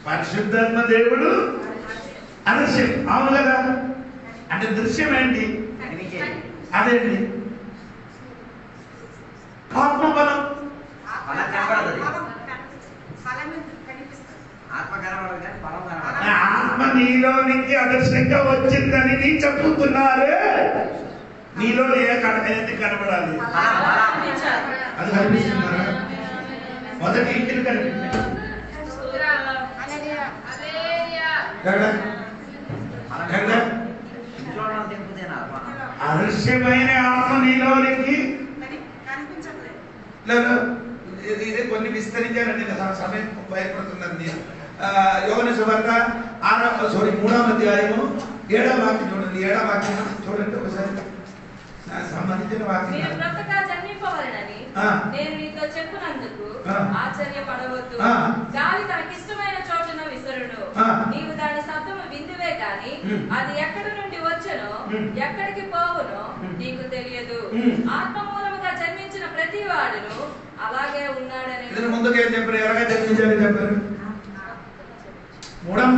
పరిశుద్ధాత్మ దేవుడు అదృశ్యం, అవును కదా? అంటే దృశ్యం ఏంటి? అదేంటి? ఆత్మబలం. ఆత్మ నీలో నుంచి అదృశ్యంగా వచ్చిందని నీ చెప్పుతున్నారు. నీలో ఏంటి కనబడాలి? అది కనిపిస్తున్నారా? మొదటి ఇంటిని కనిపిస్తుంది. అదృశ్యమైన ఆత్మ నీలోనికి ఇది కొన్ని విస్తరించారండి, సమయం భయపడుతున్నారు. నేను యోహాను సువార్త 3వ అధ్యాయము 7వ వాక్యం చూడండి. 7వ వాక్యం చూడండి ఒకసారి, సంబంధించిన వాక్యం. మీరు క్రొత్తగా జన్మింపవలెనని నేను నీతో చెప్పునందుకు ఆశ్చర్యపడవద్దు. గాలి తనకిష్టమైన చోటున విసరును, నీవు దాని శబ్దము విందువే గాని అది ఎక్కడి నుండి వచ్చెనో ఎక్కడికి పోవునో నీకు తెలియదు. ఆత్మ మూలముగా జన్మించిన ప్రతి వాడును అలాగే ఉన్నాడని. ముందుకు ఏం చెప్పారు? ఎలాగా జన్మించాలని చెప్పారు?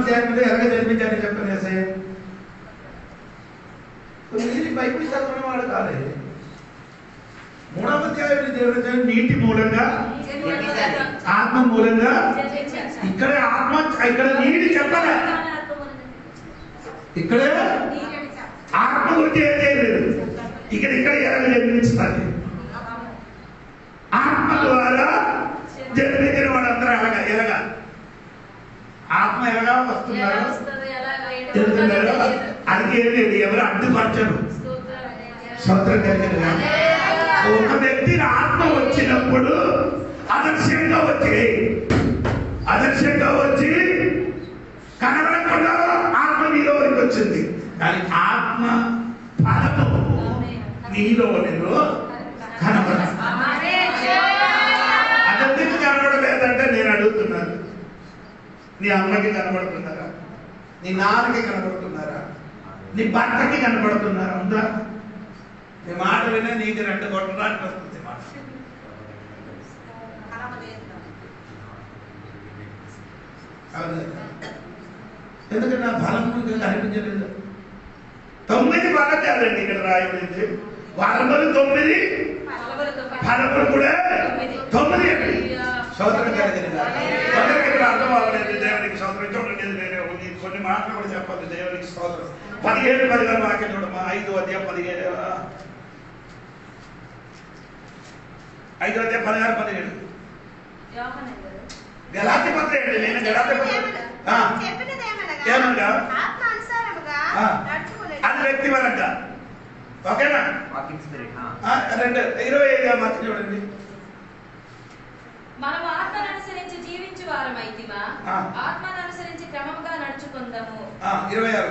అధ్యాయంలో ఎలాగ జన్మించాలని చెప్పాను యేసయ్య. మీరు బైబిల్ చదవని వాడు కాదు. 3వ అధ్యాయంలో దేవుడు నీటి మూలంగా, ఆత్మ మూలంగా, ఇక్కడ ఆత్మ, ఇక్కడ నీటి చెప్పలే, ఇక్కడే ఆత్మ గురించి ఏం చేయలేదు. ఇక్కడ ఎలాగ జన్మించాలి? ఆత్మ ద్వారా జన్మించిన వాడందరూ ఎలాగా ఆత్మ ఎలాగా వస్తున్నారు, తెలుస్తున్నారు. అది ఏం లేదు, ఎవరు అడ్డుపరచరు. స్తోత్రం కలిగిన ఒక వ్యక్తి ఆత్మ వచ్చినప్పుడు ఆదర్శంగా వచ్చి కనబడకుండా ఆత్మ నీలోకి వచ్చింది. కానీ ఆత్మ ఫలము నీలో కనబడ. అదెందుకు కనబడలేదంటే నేను అడుగుతున్నాను, నీ అమ్మకి కనబడుతున్నారా? నీ నాన్నకి కనబడుతున్నారా? నీ భర్తకి కనబడుతున్నారా? ఉందా? నీ మాట వినే నీకు 2 కొట్టడానికి వస్తుంది మాట. ఎందుకంటే నా ఫలం కనిపించలేదు. 9 ఫలం కాదండి ఇక్కడ రాయబడింది. వరములు 9, ఫలములు కూడా 9 అండి. సోదరుడు కలిగిన అర్థం అవ్వలేదు. దేవునికి సోదరు చూడండి, కొన్ని మాటలు కూడా చెప్పాలి. దేవునికి స్తోత్రం. 17-16 వాక్యం చూడమ్మా. 5వ అధ్యాయం 17, 5వ అధ్యాయం 16-17. గలాతీ పత్రిక అండి. నేను గలాతీ పత్రిక ఏమనగా అది వ్యక్తిపరంగా, ఓకేనా? 25వ వాక్యం చూడండి. మనం ఆత్మను అనుసరించి జీవించు వారమైతిమా, ఆత్మను అనుసరించి క్రమంగా నడుచుకుందాము. 26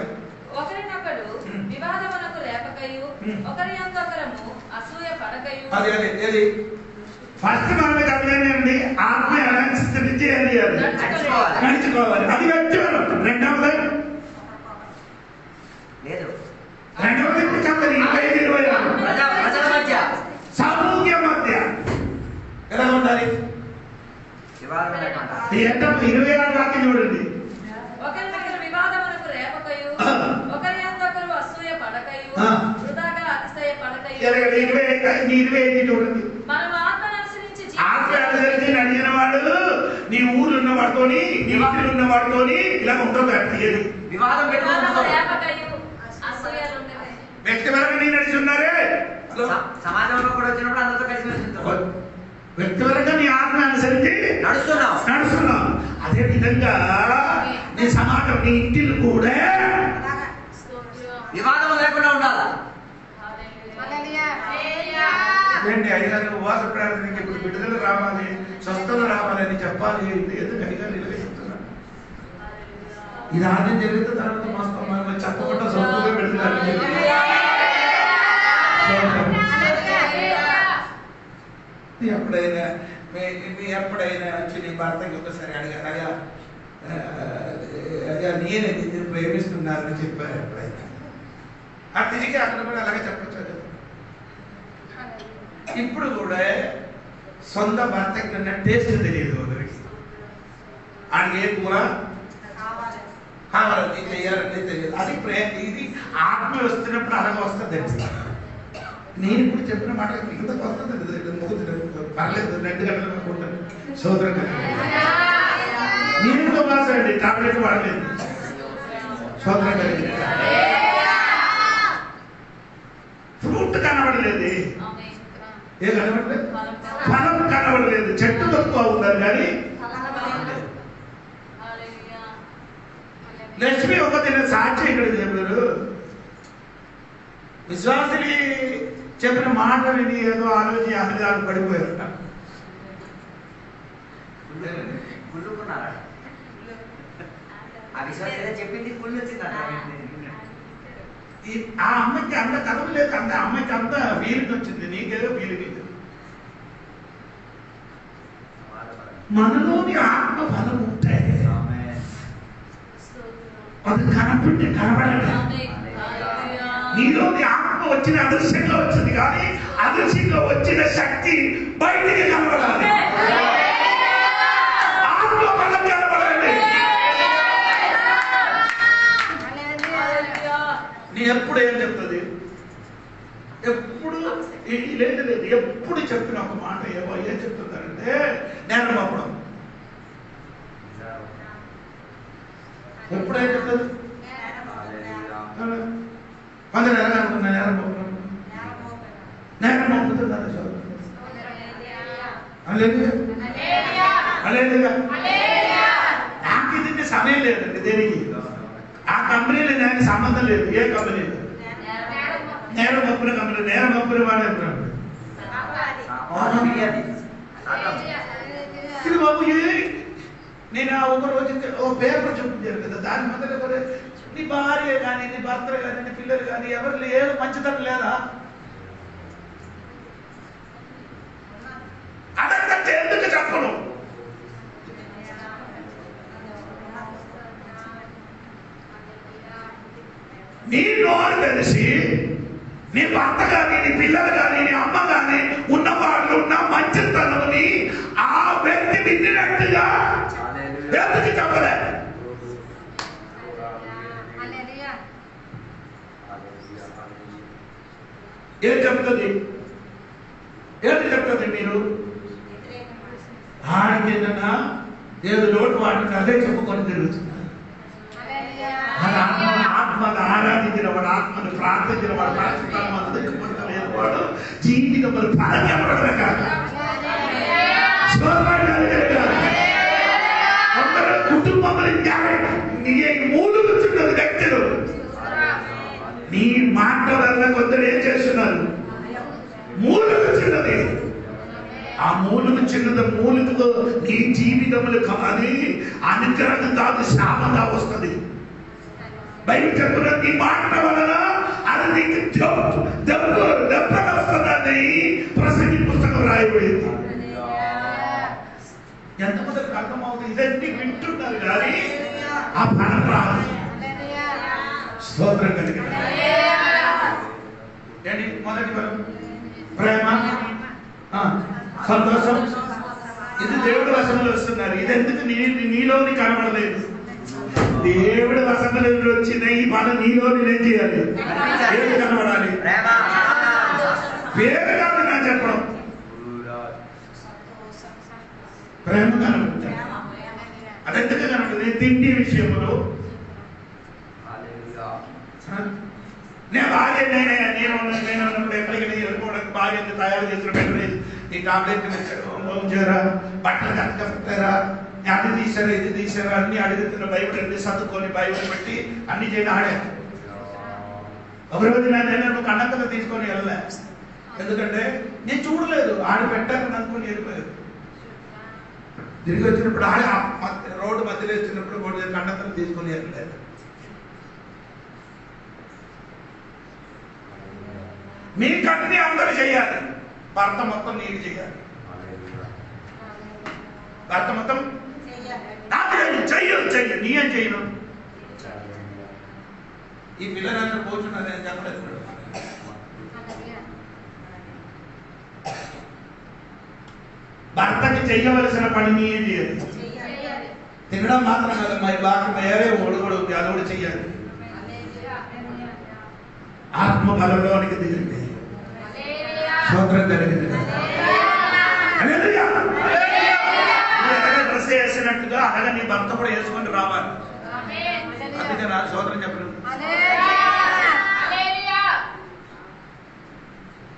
ఒకరినొకడు వివాదమునకు లేపకయు, ఒకరి యందొకరము అసూయ పడకయు. అది ఫస్ట్ మనమే చదివానండి. ఆత్మ అనుసరించి ఏం చేయాలి? నడుచుకోవాలి. అది వ్యక్తివరం. రెండవది చదవండి. 25-26 సామూహ్య మధ్య ఎలా ఉండాలి? 26 వాక్యం చూడండి. ఒకరినొకరు వివాదమునకు రేపకయు, ఒకరి యందొకరు అసూయ పడకయు, వృధాగా అతిశయ పడకయు. 25 చూడండి. మనం ఆత్మను అనుసరించి నడిచిన వాడు నీ ఊర్లో ఉన్న వాడితోని, నీ ఇంటిలో ఉన్న వాడితోని ఇలా ఉంటుంది. వ్యక్తిపరంగా నీ నడిచి ఉన్నారే, సమాజంలో కూడా వచ్చినప్పుడు అందరితో కలిసి వెళ్తుంటాం. వ్యక్తిపరంగా నీ ఆత్మ అనుసరించి నడుస్తున్నావు. అదే విధంగా నీ సమాజం, నీ ఇంటిలో కూడా వివాదం లేకుండా ఉండాలా? ఏంటి అయ్యారు ఉపవాస ప్రార్థనకి ఇప్పుడు విడుదల రావాలి, స్వస్థత రావాలి అని చెప్పాలి. ఎందుకు అడిగారు? ఇలాగే చెప్తున్నా. ఇది ఆద్యం జరిగితే తర్వాత మస్తు చెప్పకుండా స్వస్థత పెడుతున్నారు. ఎప్పుడైనా వచ్చి నీ భర్తకి ఒకసారి అడిగారు, అయ్యా నేనే నిన్ను ప్రేమిస్తున్నానని చెప్పారు ఎప్పుడైనా? ఆ తిరిగి అక్కడ కూడా అలాగే చెప్పచ్చు కదా. ఇప్పుడు కూడా సొంత భర్తకి నిన్న టేస్ట్ తెలియదు ఒకరికి. ఆడికి ఏ కూర కావాలని చేయాలని తెలియదు. అది ఇది ఆత్మ వస్తున్నప్పుడు అలాగే వస్తుందండి. నేను ఇప్పుడు చెప్పిన మాట ఇంతకు వస్తుంది. పర్లేదు, 2 గంటలు అనుకుంటాను. సోదరు నేను వాసండి, టాబ్లెట్ వాడలేదు. సోదరు ఫ్రూట్ కనబడలేదు. ఏ కనబడలేదు? ఫలం కనబడలేదు. చెట్టు తక్కువ అవుతారు కానీ లక్ష్మి ఒక తిన సాక్షి ఇక్కడ చెప్పారు. విశ్వాసులు చెప్పిన మాట విని ఏదో ఆలోచి అహంకారం పడిపోయారట. చెప్పింది కుళ్ళు వచ్చిందట. ఆ అమ్మాయికి అంత కథలు లేదు, అంత అమ్మాయికి అంత ఫీలింగ్ వచ్చింది. నీకేదో ఫీలింగ్ ఇది. మనలోని ఆత్మ ఫలం ఉంటాయి, అది కనబడలేదు. నీలోని ఆత్మ వచ్చిన అదృశ్యంగా వచ్చింది, కానీ అదృశ్యంగా వచ్చిన శక్తి బయటికి కనబడాలి. ఆత్మ ఫలం కనబడాలి. నాకు ఇది సమయం లేదండి దేనికి. ఆ కంపెనీలో నాకు సంబంధం లేదు. ఏ కంపెనీలో నేరం పంపిన కంపెనీ నేరం పంపిన వాడే ఇది బాబు. నేను ఒక రోజు ఓ పేపర్ చూపించాను కదా, దాని మొదలు నీ భార్య కానీ నీ భర్త కానీ నీ పిల్లలు కానీ ఎవరు లేదు మంచితనం లేదా అదంటే ఎందుకు చెప్పను? నీ నోరు తెలిసి నీ భర్త కానీ నీ పిల్లలు కానీ నీ అమ్మ కానీ ఉన్న వాళ్ళు ఉన్న మంచితనంని ఆ వ్యక్తి విన్నట్టుగా ఎందుకు చెప్పలే? ఏం చెప్తుంది? ఏంటి చెప్తుంది? మీరు ఆడికి ఏదన్నా ఏదో లోటు వాటికి అదే చెప్పుకొని తిరుగుతున్నారు. ఆత్మను ఆరాధించిన వాడు, ఆత్మను ప్రార్థించిన వాడు, వాడు జీవితంలో ఫలం కాదు. అందరూ కుటుంబంలో మూడు కూర్చున్నది వ్యక్తులు. నీ మాట వల్ల కొందరు ఏం చేస్తున్నారు? మూలుగు చిన్నది. ఆ మూలుగు చిన్నది మూలుగుతో నీ జీవితంలో అది అనుగ్రహం కాదు, శాపంగా వస్తుంది. బయట చెప్పున నీ మాట వలన అది నీకు దెబ్బగా వస్తుందని ప్రసంగి పుస్తకం రాయబడింది. ఎంతమందికి అర్థమవుతుంది? ఇదన్నీ వింటున్నారు కానీ ఆ ఫలం రాదు. స్తోత్రం కలిగి మొదటి ఫలం ప్రేమ, సంతోషం. ఇది దేవుడి వశంలో వస్తున్నారు. ఇది ఎందుకు నీలోని కనబడలేదు? దేవుడి వశంలో వచ్చిన ఈ ఫలం నీలోని ఏం చేయాలి? ఏది కనబడాలి? పేరు కాదు నా చెప్పడం. ప్రేమ కనబడుతుంది. అది ఎందుకు కనబడుతుంది? తిండి విషయంలో నేను భార్య నేను ఉన్నప్పుడు ఎక్కడికి వెళ్ళిపోవడానికి భార్యను తయారు చేసిన పెట్టలేదు. ఈ టాబ్లెట్ ఉంచారా, బట్టలు కట్టకపోతారా, అది తీసారా, ఇది తీసారా అన్ని అడుగుతున్న బైబిల్ అన్ని సర్దుకొని బైబిల్ పెట్టి అన్ని చేయని ఆడా. ఒకరోజు నేను కన్నకలు తీసుకొని వెళ్ళలే. ఎందుకంటే నేను చూడలేదు, ఆడ పెట్టాలని అనుకుని వెళ్ళిపోయారు. తిరిగి వచ్చినప్పుడు ఆడ రోడ్డు మధ్యలో వచ్చినప్పుడు కన్నకలు తీసుకొని వెళ్ళలేదు. మీకన్నీ అందరూ చేయాలి. భర్త మొత్తం నీకు చేయాలి. భర్త మొత్తం చెయ్యు. నీ ఏం చెయ్యను? ఈ పిల్లలందరూ కూర్చున్నారు అని చెప్పలేదు. భర్తకి చెయ్యవలసిన పని నీ ఏం చేయాలి? తినడం మాత్రం కాదు, మరి బాగా వేరే ఓడు కూడా ఉంది, అది కూడా చెయ్యాలి. ఆత్మ బలంలోనికి దిగండి. స్తోత్రం కలిగింది. డ్రెస్ వేసినట్టుగా అలాగే నీ భర్త కూడా వేసుకొని రావాలి. అందుకే నా స్తోత్రం చెప్పను.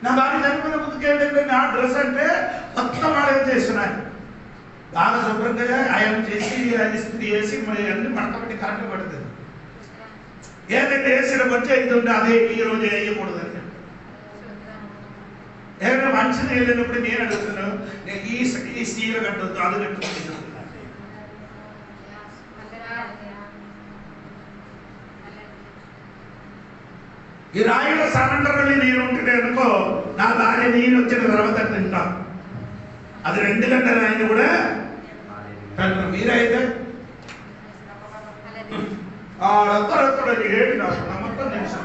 నా భార్య చనిపోయిన ముందుకు ఏంటంటే నా డ్రెస్ అంటే మొత్తం ఆడే చేస్తున్నాయి. బాగా శుభ్రంగా ఆయన చేసి ఇస్త్రీ వేసి అన్ని మడత పెట్టి కరెక్ట్ పడుతుంది. ఏదంటే వేసిన వచ్చి ఇది ఉంటే అదే ఈ రోజు వేయకూడదని. ఏదైనా మనిషిని వెళ్ళినప్పుడు నేను అడుగుతున్నాను, నేను ఈ సీర కట్టొద్దు, అది కట్టుకుంటున్నాను. ఈ రాయుల సరెండర్ని నేను ఉంటుంటే అనుకో, నా భార్య నేను వచ్చిన తర్వాత తింటా. అది 2 గంటలు ఆయన కూడా మీరైతే ఆడొక్కడొక్కడ ఏడు నాకు నమ్మకం తెలుసు.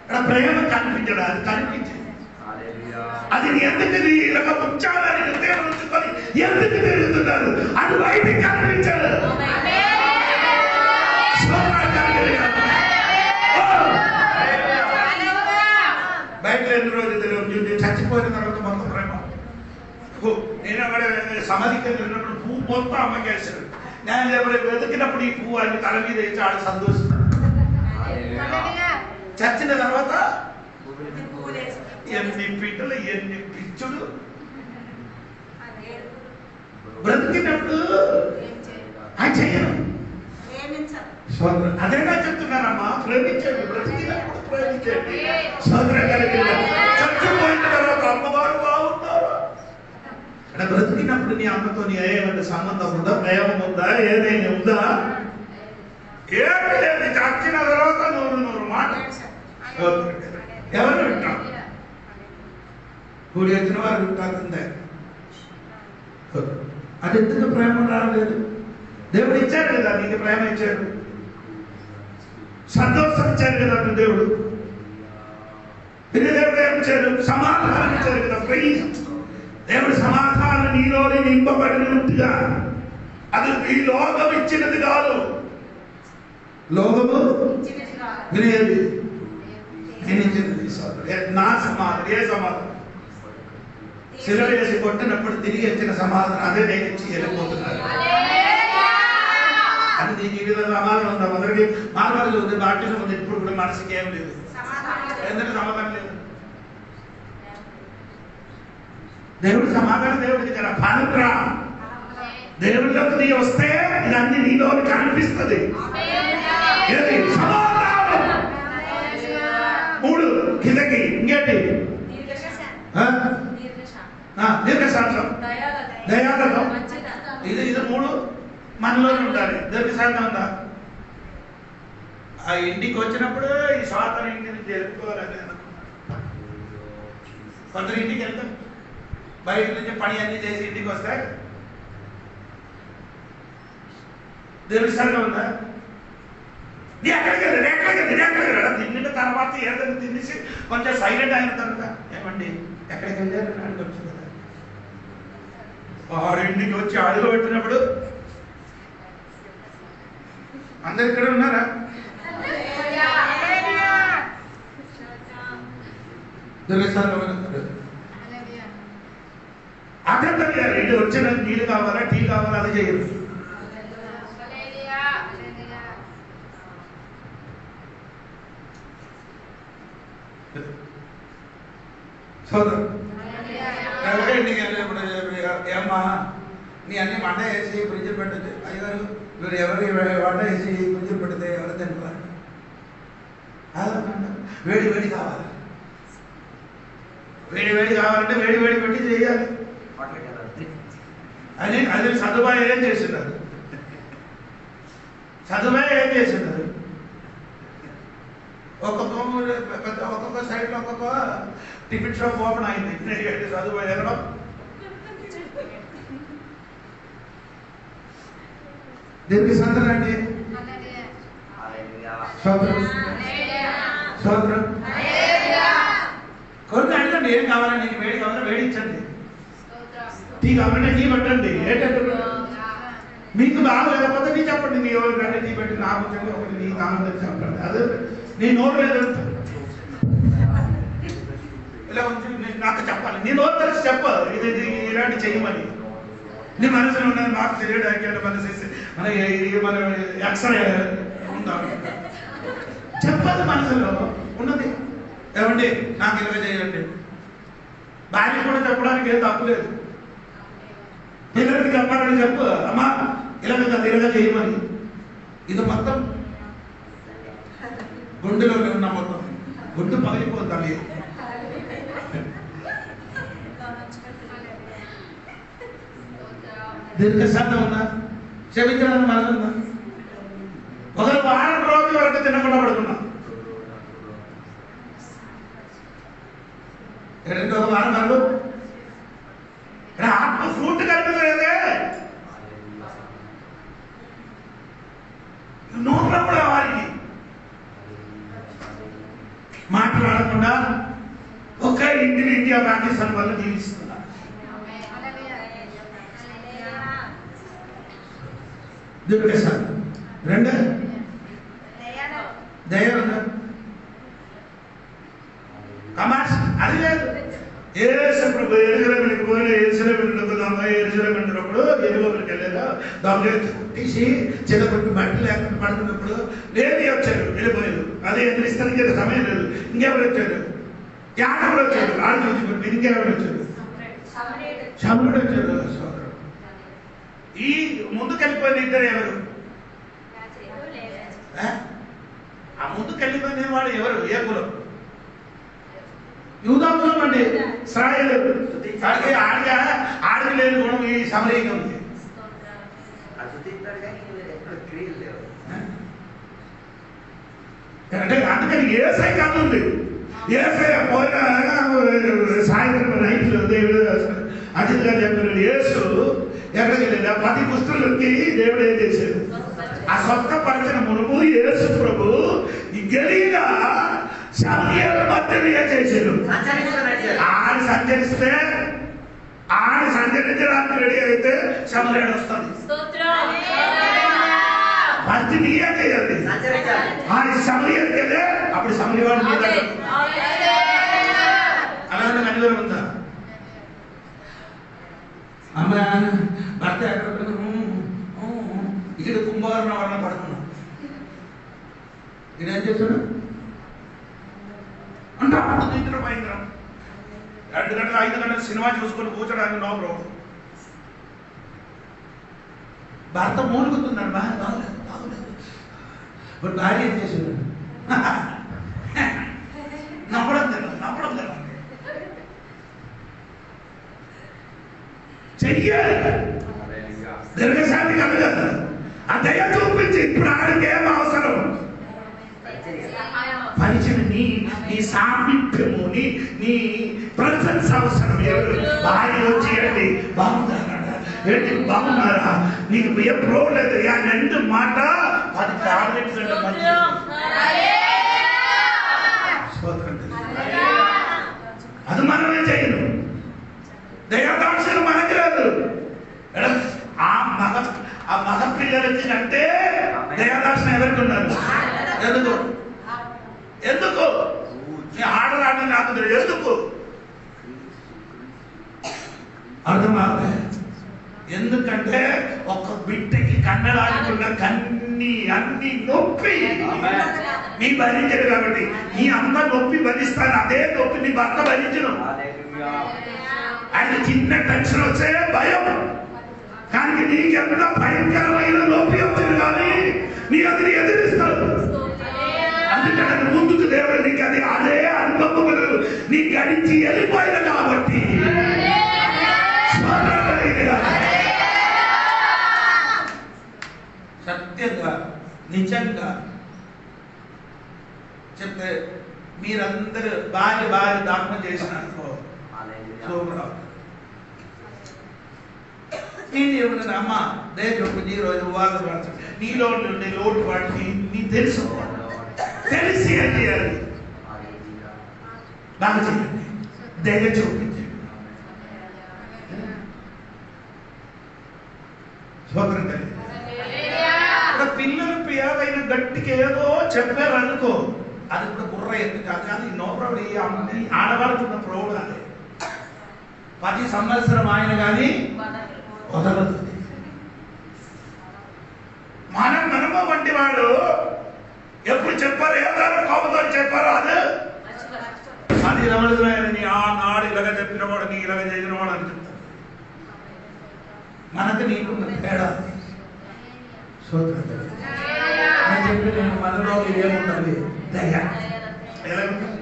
ఇక్కడ ప్రేమ కనిపించడం, అది కనిపించింది. అది ఎందుకు ఇలాగ ఉచ్చారాన్ని హృదయం ఉంచుకొని ఎందుకు తిరుగుతున్నారు? అది బయటికి కనిపించదు. బయట 2 రోజులు చచ్చిపోయిన తర్వాత మొత్తం ప్రేమ. నేను అక్కడ సమాధికి వెళ్ళినప్పుడు పువ్వు మొత్తం అమ్మకేసాడు. నేను ఎవరైనా వెతికినప్పుడు ఈ పువ్వు అని తల మీద వేసి ఆడ సంతోషిస్తాడు. చచ్చిన తర్వాత ఎన్ని పిట్టలు, ఎన్ని పిచ్చుడు. బ్రతికినప్పుడు ఆయన చెయ్యను. అదేగా చెప్తున్నారమ్మా, ప్రేమించండి, బ్రతికినప్పుడు ప్రేమించండి. సోదరం కలిగి చచ్చిపోయిన తర్వాత అమ్మగారు బాగున్నారు. అంటే బ్రతికినప్పుడు నీ అమ్మతో నీ ఏమైనా సంబంధం ఉందా, ప్రేమ ఉందా, ఏదైనా ఉందా? ఏమి లేదు. చచ్చిన తర్వాత నూరు మాట ఎవరు వింటాం? కూడి వచ్చిన వారు వింటాకుందే. అది ఎందుకు ప్రేమ రాలేదు? దేవుడు ఇచ్చాడు కదా, నీకు ప్రేమ ఇచ్చాడు, సంతోషం ఇచ్చాడు కదా దేవుడు. దేవుడు ఏమిచ్చాడు? సమాధానం ఇచ్చాడు కదా. దేవుడు సమాధానం నీలోని నింపబడినట్టుగా. అది ఈ లోకం ఇచ్చినది కాదు, లోకము వినేది నేను ఇచ్చినది. నా సమాధానం ఏ సమాధానం? శిలువ వేసి కొట్టినప్పుడు తిరిగి వచ్చిన సమాధానం అదే నేను ఇచ్చి వెళ్ళిపోతున్నాను. అది నీ జీవిత సమాధానం ఉందా? మొదటికి మార్గాలు ఉంది, బాధ్యత ఉంది. ఇప్పుడు కూడా మనసుకి ఏం లేదు, ఎందుకంటే సమాధానం లేదు. దేవుడి సమాధానం దేవుడికి కదా. పనురా దేవుడిలోకి నీ వస్తే ఇదన్నీ నీలో కనిపిస్తుంది. ఏది సమాధానం? 3 కిందకి ఇంకేంటి? దీర్ఘశాంతం, దయాలతం. ఇది 3 మనలోనే ఉండాలి. దీర్ఘశాంతం ఉందా? ఆ ఇంటికి వచ్చినప్పుడు ఈ స్వాతంత్ర ఇంటి నుంచి వెళ్ళిపోవాలని అనుకున్నాను. కొందరు ఇంటికి వెళ్తాం, బయట నుంచి పని అన్ని చేసి ఇంటికి వస్తే దీర్ఘశాంతం ఉందా? నీ ఎక్కడికి వెళ్ళాడు తిన్న తర్వాత ఏదైనా తినేసి కొంచెం సైలెంట్ అయిన తర్వాత ఏమండి ఎక్కడికి వెళ్ళారు అని వచ్చింది కదా. వాడు ఇంటికి వచ్చి అడుగు పెట్టినప్పుడు అందరు ఇక్కడ ఉన్నారా? అదే ఇంటి వచ్చిన నీళ్ళు కావాలా, టీ కావాలా, అది చేయరు. సోదరు ఏమ్మా నీ అన్ని వంట వేసి ఫ్రిడ్జ్ పెట్టచ్చు. అయ్యారు మీరు ఎవరు వంట వేసి ఫ్రిడ్జ్ పెడితే ఎవరు తింటారు? వేడి వేడి కావాలి, వేడి కావాలంటే వేడి పెట్టి చేయాలి. అని అది సదుపాయం ఏం చేస్తున్నారు? సదుపాయం ఏం చేస్తున్నారు? ఒక్కొక్క సైడ్లో ఒక్కొక్క టిఫిన్ షాప్ ఓపెన్ అయింది. చదువు వెళ్ళడం దీనికి సందర్భం అండి. స్వాతంత్రం కొన్ని అడగండి. ఏం కావాలా? నీకు వేడి కావాలా? వేడి ఇచ్చండి. టీ కావాలంటే టీ పెట్టండి. ఏంటంటే మీకు బాగలేకపోతే నీ చెప్పండి. నీ ఎవరికంటే టీ పెట్టి నాకు ఒకటి నీ కావాలని చెప్పండి. అదే నీ నోరు మీద ఇలా ఉంచి నాకు చెప్పాలి. నీ నోరు తెలిసి చెప్ప ఇది ఇలాంటి చెయ్యమని. నీ మనసులో ఉన్నది మాకు తెలియడానికి మన ఎక్స్రే ఉందా చెప్పదు. మనసులో ఉన్నది ఏమండి నాకు ఇలాగ చేయండి. భార్య కూడా చెప్పడానికి ఏం తప్పులేదు. పిల్లలకి చెప్పాలని చెప్పు, అమ్మా ఇలాగ చేయమని. ఇది మొత్తం గుండెలో ఉన్న మొత్తం గుండు పగిలిపోతాయి. దీర్ఘశాంతం ఉందా? క్షమించడానికి మనసు ఉందా? ఒకరు వారం రోజుల వరకు తినకుండా పడుకున్నాం. ఒక వారం వరకు ఆత్మ ఫ్రూట్ కనిపించలేదే. నోట్లో కూడా వారికి మాట్లాడకుండా ఒక ఇండియా పాకిస్తాన్ వల్ల జీవిస్తున్నారు. దీర్ఘశాంతం. 2 దయ ఉందా? కమాస్ అది లేదు. ఏసేప్పుడు ఎరుసలేముకి పోయిన ఎరుసలేమున్నప్పుడు ఎరుగోకి వెళ్ళారు. దొంగ తీసి చిన్నప్పుడు బట్టి లేకుండా పడుతున్నప్పుడు లేని వచ్చారు, వెళ్ళిపోయారు. అదే ఎదురిస్తానికి సమయం లేదు. ఇంకెవరు వచ్చారు? యాదవుడు వచ్చాడు. ఆడు చూసి ఇంకెవరు వచ్చారు? శముడు వచ్చాడు. సోదరుడు ముందుకెళ్ళిపోయిన ఇద్దరు ఎవరు? ఆ ముందుకెళ్ళిపోయిన వాడు ఎవరు? ఏ కులం? యూదా కులం అండి. ఇశ్రాయేలు. ఆడికి లేని గుణం ఈ సమరీకి ఉంది. అంటే అందుకని ఏసై కాదు ఉంది. ఏసై పోయిన సాయంత్రం నైట్లు దేవుడు అజిత్ గారు చెప్పిన యేసు ఎక్కడికి వెళ్ళినా 10 కుష్ఠులకి దేవుడు ఏం చేశాడు? ఆ స్వస్థపరిచిన మునుపు యేసు ప్రభు ఈ గలీలా సమరయుల మధ్యలో ఏం చేశాడు? ఆడి సంచరించడానికి రెడీ అయితే సమరయుడు వస్తుంది. ఫస్ట్ నీ ఏం చేయాలి? ఆడి సమరయుడికి వెళ్ళే అప్పుడు సమరయుడు మీద అలాగే అనివారం ఉందా? అమ్మ భర్త ఎక్కడ ఇక్కడ కుంభకర్ణ వర్ణ పడుతున్నా ఇదేం చేస్తాడు అంటే అప్పుడు ఇద్దరు భయంకరం 2 గంటలు 5 గంటలు సినిమా చూసుకొని కూర్చోడానికి నో ప్రాబ్లం. భర్త మూలుగుతున్నాడు, బాగలేదు ఇప్పుడు భార్య ఏం చేసాడు? నవ్వడం తెలియదు చెయ్యాలి. దీర్ఘశాంతి కలగదు. ఆ దయ చూపించి ఇప్పుడు ఆడికి ఏం అవసరం? పరిచయం, నీ సామీప్యము, నీ ప్రశంస అవసరం. ఎవరు భార్య వచ్చి బాగున్నారా, ఏంటి బాగున్నారా, నీకు ఏ ప్రోబ్లం లేదు, ఆ 2 మాట 10 టాబ్లెట్స్ అంటే మంచి అది మనమే చేయను. దయాదాక్షలు మనకి రాదు. ఆ మగ పిల్లలకి అంటే దయాదాక్షణ ఎవరికి ఉన్నారు? ఎందుకు ఆడరాడని నాకు ఎందుకు అర్థమవుతుంది? ఎందుకంటే ఒక బిడ్డకి కన్నడాడుకున్న అన్ని నొప్పి నీ భరించడు కాబట్టి నీ అమ్మ నొప్పి భరిస్తాను, అదే నొప్పి నీ భర్త భరించను. ఆయన చిన్న టెన్షన్ వచ్చే భయం, కానీ నీకెంత భయంకరమైన నొప్పి వచ్చింది కానీ నీ అది ఎదిరిస్తాడు. అందుకని ముందుకు దేవుడు నీకు అదే అనుభవములు నీ గడిచి వెళ్ళిపోయిన కాబట్టి సత్యంగా నిజంగా చెప్తే మీరందరూ భార్య దాఖలు చేసినారనుకో నేను ఏమన్నా అమ్మ దయచూపు నీ రోజు వాళ్ళు నీలో ఉండే లోటు వాటికి నీ తెలుసు, తెలిసి ఏం చేయాలి? బాగా చేయండి, దయ చూపించండి. స్వతంత్రం కలిగి పిల్లలు పియాదైన గట్టికి ఏదో చెప్పారు అనుకో, అది కూడా బుర్ర ఎందుకు కాదు. కానీ నో ప్రాబ్లం. ఈ అమ్మాయి ఆడవాళ్ళకు ఉన్న ప్రాబ్లం అదే. 10 సంవత్సరం ఆయన కానీ వదలదు. మనము వంటి వాడు ఎప్పుడు చెప్పారు, ఏదో కోపంతో చెప్పారో అది రమణుని ఆ నాడు ఇలాగ చెప్పిన వాడు నీ ఇలాగ చేసిన వాడు అని చెప్తారు. మనకు నీకు తేడా. నేను చెప్పి మనలో ఏముండాలి? దయ. ఎలా ఉంటుంది?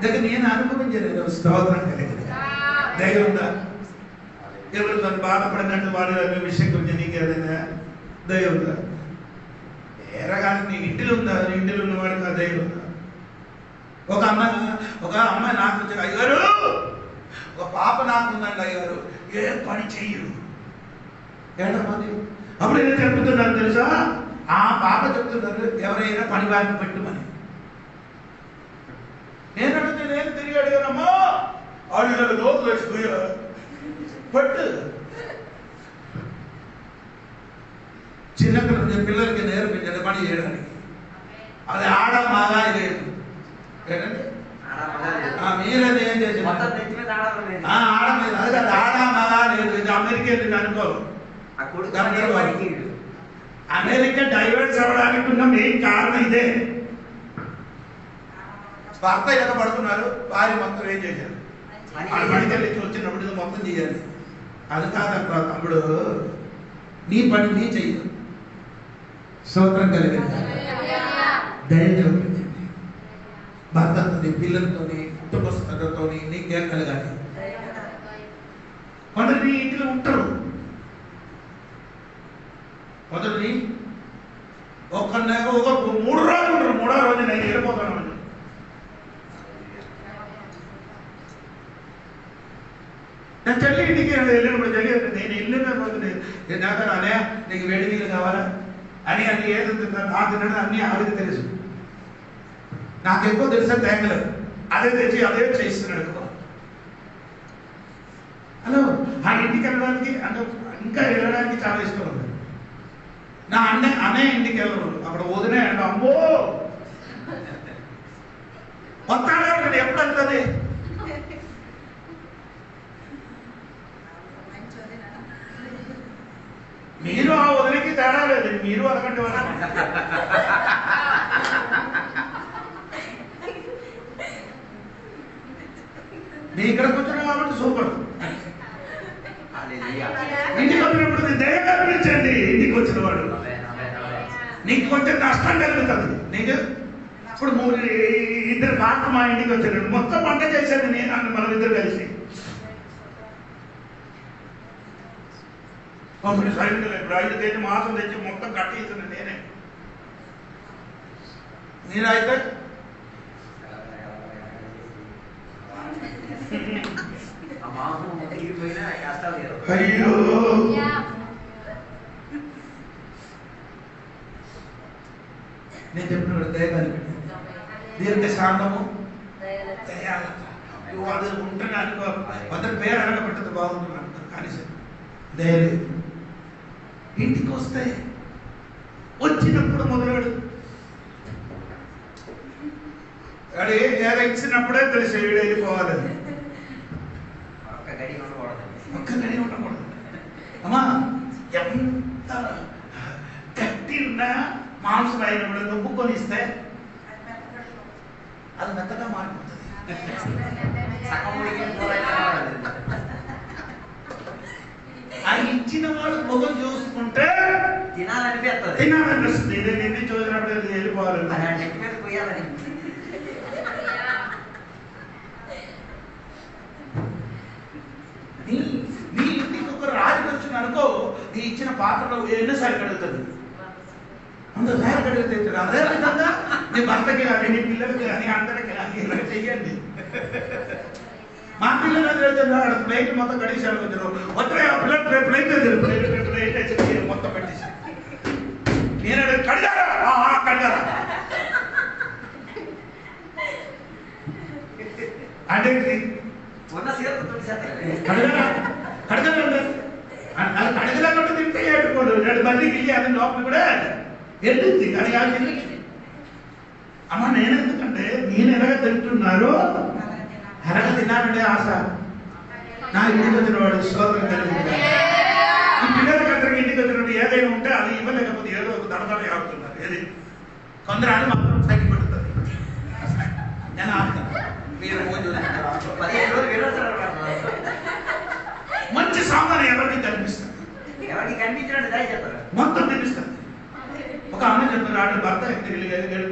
దగ్గర నేను అనుభవించలేదు. స్తోత్రం కలిగింది. దయ ఉందా? ఎవరు తను బాధపడినట్టు వాడు విషయం గురించి నీకు ఏదైనా దయ ఉందా? ఎరగానే నీ ఇంటిలో ఉందా? నీ ఇంటిలో ఉన్నవాడికి ఆ దయ ఉందా? ఒక అమ్మాయి నాకు వచ్చి, అయ్యారు ఒక పాప నాకు ఉందండి అయ్యారు, ఏ పని చెయ్యరు. ఏడమంది అప్పుడు ఏం చెప్తున్నారు తెలుసా? ఆ పాప చెప్తున్నారు ఎవరైనా పని వారిని పెట్టుమని. నేను అడిగితే నేను తిరిగి అడిగానమ్మా, ఆడిలో లోతులు వేసిపోయా పట్టు. చిన్నపిల్లల పిల్లలకి నేర్పించండి పని చేయడానికి. అది ఆడ మగా లేదు. మీరేది ఏం చేసి ఆడలేదు. అది అది ఆడ మగా లేదు. ఇది అమెరికా వెళ్ళింది అనుకో. అమెరికా డైవర్స్ అవ్వడానికి ఉన్న మెయిన్ కారణం ఇదే. భర్త ఎక్కడ పడుతున్నారు, భార్య మొత్తం ఏం చేశారు? పడికెళ్ళి వచ్చినప్పుడు ఇది మొత్తం చేయాలి. అది కాదక్క తమ్ముడు, నీ పని నీ చెయ్యి. స్తోత్రం కలిగింది. ధైర్యం చూపించండి. భర్తతోని, పిల్లలతోని, కుటుంబ సభ్యులతోని నీకేం కలగాలి. కొందరు నీ ఇంటిలో ఉంటారు, కొందరు ఒక 3 రోజులు ఉంటారు. 3వ రోజు నేను వెళ్ళిపోతాను అని. నేను చెల్లి ఇంటికి వెళ్ళినప్పుడు తెలియదు. నేను వెళ్ళిన రోజు నాకు అనే నీకు వేడి నీళ్ళు కావాలా అని అది ఏది నాకు తినడం అన్నీ ఆవిడకి తెలుసు. నాకు ఎక్కువ తెలిసే తేగలేదు. అదే తెచ్చి అదే చేస్తున్నాడు ఎక్కువ. హలో, ఆ ఇంటికి వెళ్ళడానికి అంటే ఇంకా వెళ్ళడానికి చాలా ఇష్టం ఉంది. నా అన్నయ్య ఇంటికి వెళ్ళరు, అక్కడ వదిలే అంటే అమ్మో వస్తాడే ఎప్పుడు వెళ్తుంది. మీరు ఆ వదిలికి తేడా లేదు, మీరు అదకంటే మీ ఇక్కడికి వచ్చాను కాబట్టి సూపర్. ఇంటికి వచ్చినప్పుడు దయ కల్పించండి. ఇంటికి వచ్చిన వాడు నీకు కొంచెం నష్టం కలుగుతుంది. నీకు ఇప్పుడు 2 పాత్ర మా ఇంటికి వచ్చాడు, మొత్తం వంట చేశాను నేను మనం ఇద్దరు కలిసి. సైన్యులు ఇప్పుడు 5 కేజీ మాసం తెచ్చి మొత్తం కట్టేసాను నేనే. నేనైతే అయ్యో నేను చెప్పిన దయగాలి దీర్ఘ శాంతము అది ఉంటున్నా అనుకో. అందరి పేరు అనగబెట్టదు బాగుంటున్నాను కానీ దయలేదు. ఇంటికి వస్తే వచ్చినప్పుడు మొదలడు అడే ఏదో ఇచ్చినప్పుడే తెలిసి వెళ్ళిపోవాలని. ఒక్క గడి ఉండకూడదు. అమ్మా ఎంత గట్టి ఉన్నా మాంసం అయినప్పుడు నొప్పుకొని ఇస్తే అది మెత్తగా మారిపోతుంది. అది ఇచ్చిన వాడు మొగం చూసుకుంటే తినాలనిపిస్తుంది. నిన్ను చూసినప్పుడు వెళ్ళిపోవాలి. నీ ఇంటికి ఒక రాజు వచ్చిన అనుకో, నీ ఇచ్చిన పాత్రలో ఎన్నిసార్లు కడుగుతుంది, అందరిసార్లు కడుగుతుంది. అదే విధంగా నీ భర్తకి కానీ నీ పిల్లలకి కానీ అందరికి కానీ ఇలా చెయ్యండి. మా పిల్లలు వెళ్తున్నారు ప్లేట్ మొత్తం కడిగేసారు. కొంచెం వద్ద ప్లేట్ మొత్తం పెట్టేసి నేను కడిగారా కడిగారా అంటే కడగలేకుండా తింటే ఏడుకోడు. 2 మందికి వెళ్ళి అది లోపల కూడా వెళ్ళింది. కానీ అమ్మ నేను ఎందుకంటే నేను ఎలాగ తింటున్నారో ఎలాగ తినాలంటే ఆశ. నా ఇంటికి వచ్చిన వాడు స్తోత్రం కలిగింది. ఈ పిల్లలకి అందరికి ఇంటికి వచ్చినప్పుడు ఏదైనా ఉంటే అది ఇవ్వలేకపోతే ఏదో ఒక దడదడ ఆడుతున్నారు. ఏది కొందరు అని మాత్రం సైకి పడుతుంది. నేను ఆడుతాను. మీరు మంచి సామాన్ ఎవరికి కనిపిస్తుంది, ఎవరికి కనిపించినట్టు మొత్తం తెలుస్తుంది. ఒక అమ్మ చెప్పారు, ఆడ భర్త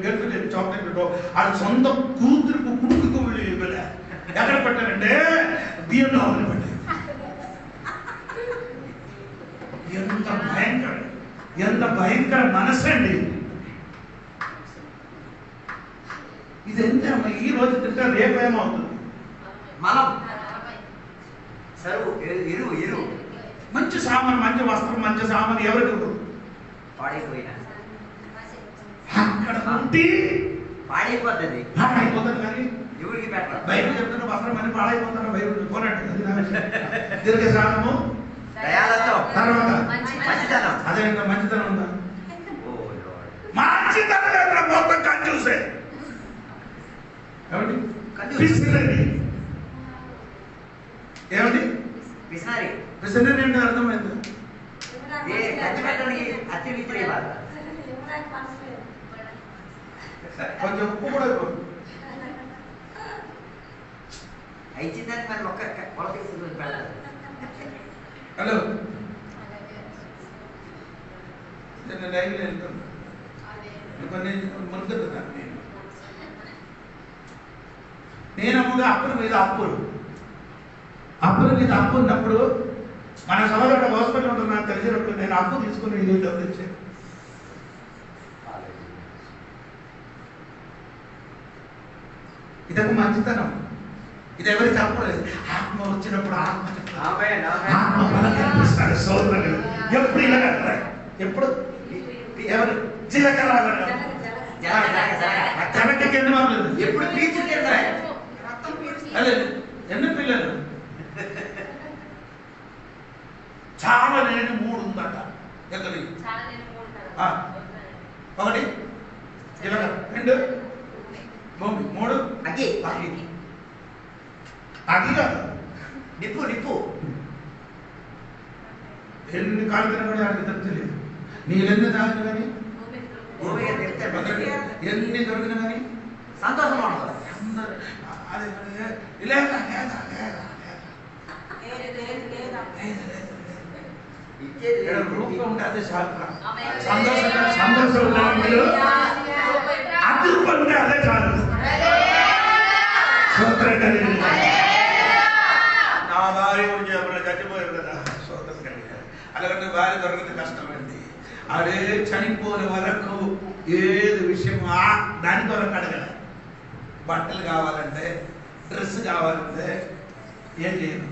గెలుపు చాక్లెట్ ఆడ సొంత కూతురుకు కుడుకుకు వెళ్ళి ఎక్కడ పెట్టారంటే బియ్యంలో ఆవులు పెట్టారు. ఎంత భయంకర మనసు అండి ఇది. ఎంత ఈ రోజు తింటే రేపు ఏమవుతుంది. మనం మంచి సామాన్, మంచి వస్త్రం, మంచి సామాన్ ఎవరికి పాడైపోయినా అక్కడ ఉంటే పాడైపోతుంది. పాడైపోతుంది కానీ ఎవరికి పెట్టాలి. బైబిల్ చెప్తున్న వస్త్రం అని పాడైపోతాను. బైబిల్ పోనట్టు దీర్ఘశాంతము, తర్వాత మంచితనం. అదే మంచితనం ఉందా? మంచితనం మొత్తం కంజూసే. ఏమండి ఏమండి పిసినరీ అంటే అర్థమైంది. కొంచెం ఉప్పు కూడా ఇచ్చిందానికి మరి ఒక్క కొలత పెడతారు. హలో నేను లైవ్లో వెళ్తాను కొన్ని మునుగుతున్నాను నేను అమ్ముగా అప్పుల మీద అప్పులు ఉన్నప్పుడు మన సోదరుడు హాస్పిటల్ ఉంటుంది నాకు తెలిసినప్పుడు నేను అప్పు తీసుకుని ఇది డబ్బులు ఇచ్చాను. ఇదొక మంచితనం. ఇది ఎవరు చెప్పలేదు. ఆత్మ వచ్చినప్పుడు ఆత్మ కనిపిస్తాడు సోదరుడు. ఎప్పుడు ఇలా ఎప్పుడు ఎవరు జీలకర్ర చెనక్కి ఎన్ని మామూలు ఎప్పుడు పీచుకి అదే ఎన్ని పిల్లలు చాలా లేని 3 ఉందట. ఎక్కడి ఒకటి జీలకర్ర 2 భూమి 3 అగ్గి కాదు నిప్పు ఎన్ని కాళ్ళు కూడా అడిగితే తెలియదు. నీళ్ళెన్ని తాగిన కానీ ఎన్ని దొరికిన కానీ సంతోషం రూపంగా ఉంటే అదే చాలు. సంతోషం అదృపం ఉంటే అదే చాలు. నా భార్య గురించి ఎవరైనా చచ్చిపోయారు కదా సోదరు కలిగారు. అలాగంటే భార్య దొరకదు కష్టమైంది. అదే చనిపోయిన వరకు ఏది విషయం దాని కొరకు అడగల. బట్టలు కావాలంటే డ్రెస్ కావాలంటే ఏం లేదు.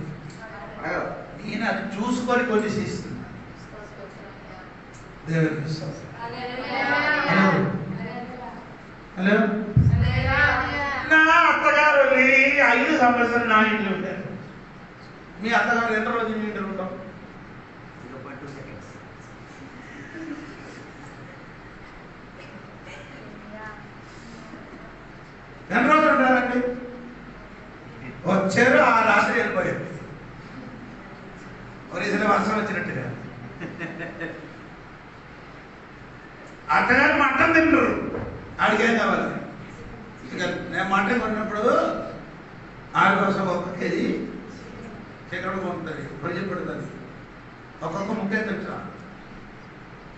నేను అది చూసుకొని కొన్ని చేస్తున్నా. దేవుడికి హలో నా అత్తగారు 5 సంవత్సరాలు నా ఇంట్లో ఉంటారు. మీ అత్తగారు ఎంత రోజు మీ ఇంట్లో ఉంటాం? 0.2 seconds. ఎన్ని రోజులు ఉంటారండి? వచ్చారు ఆ రాత్రి వెళ్ళిపోయారు. ఒరిజిన వర్షం వచ్చినట్టుగా అత్తగారు మటన్ తింటారు. అడిగేం కావాలి? నేను మటన్ కొన్నప్పుడు 6 కోసం 1 కేజీ చికెన్ ఉంటుంది. ఫ్రిడ్జ్ పెడుతుంది. ఒక్కొక్క ముక్కే తెచ్చా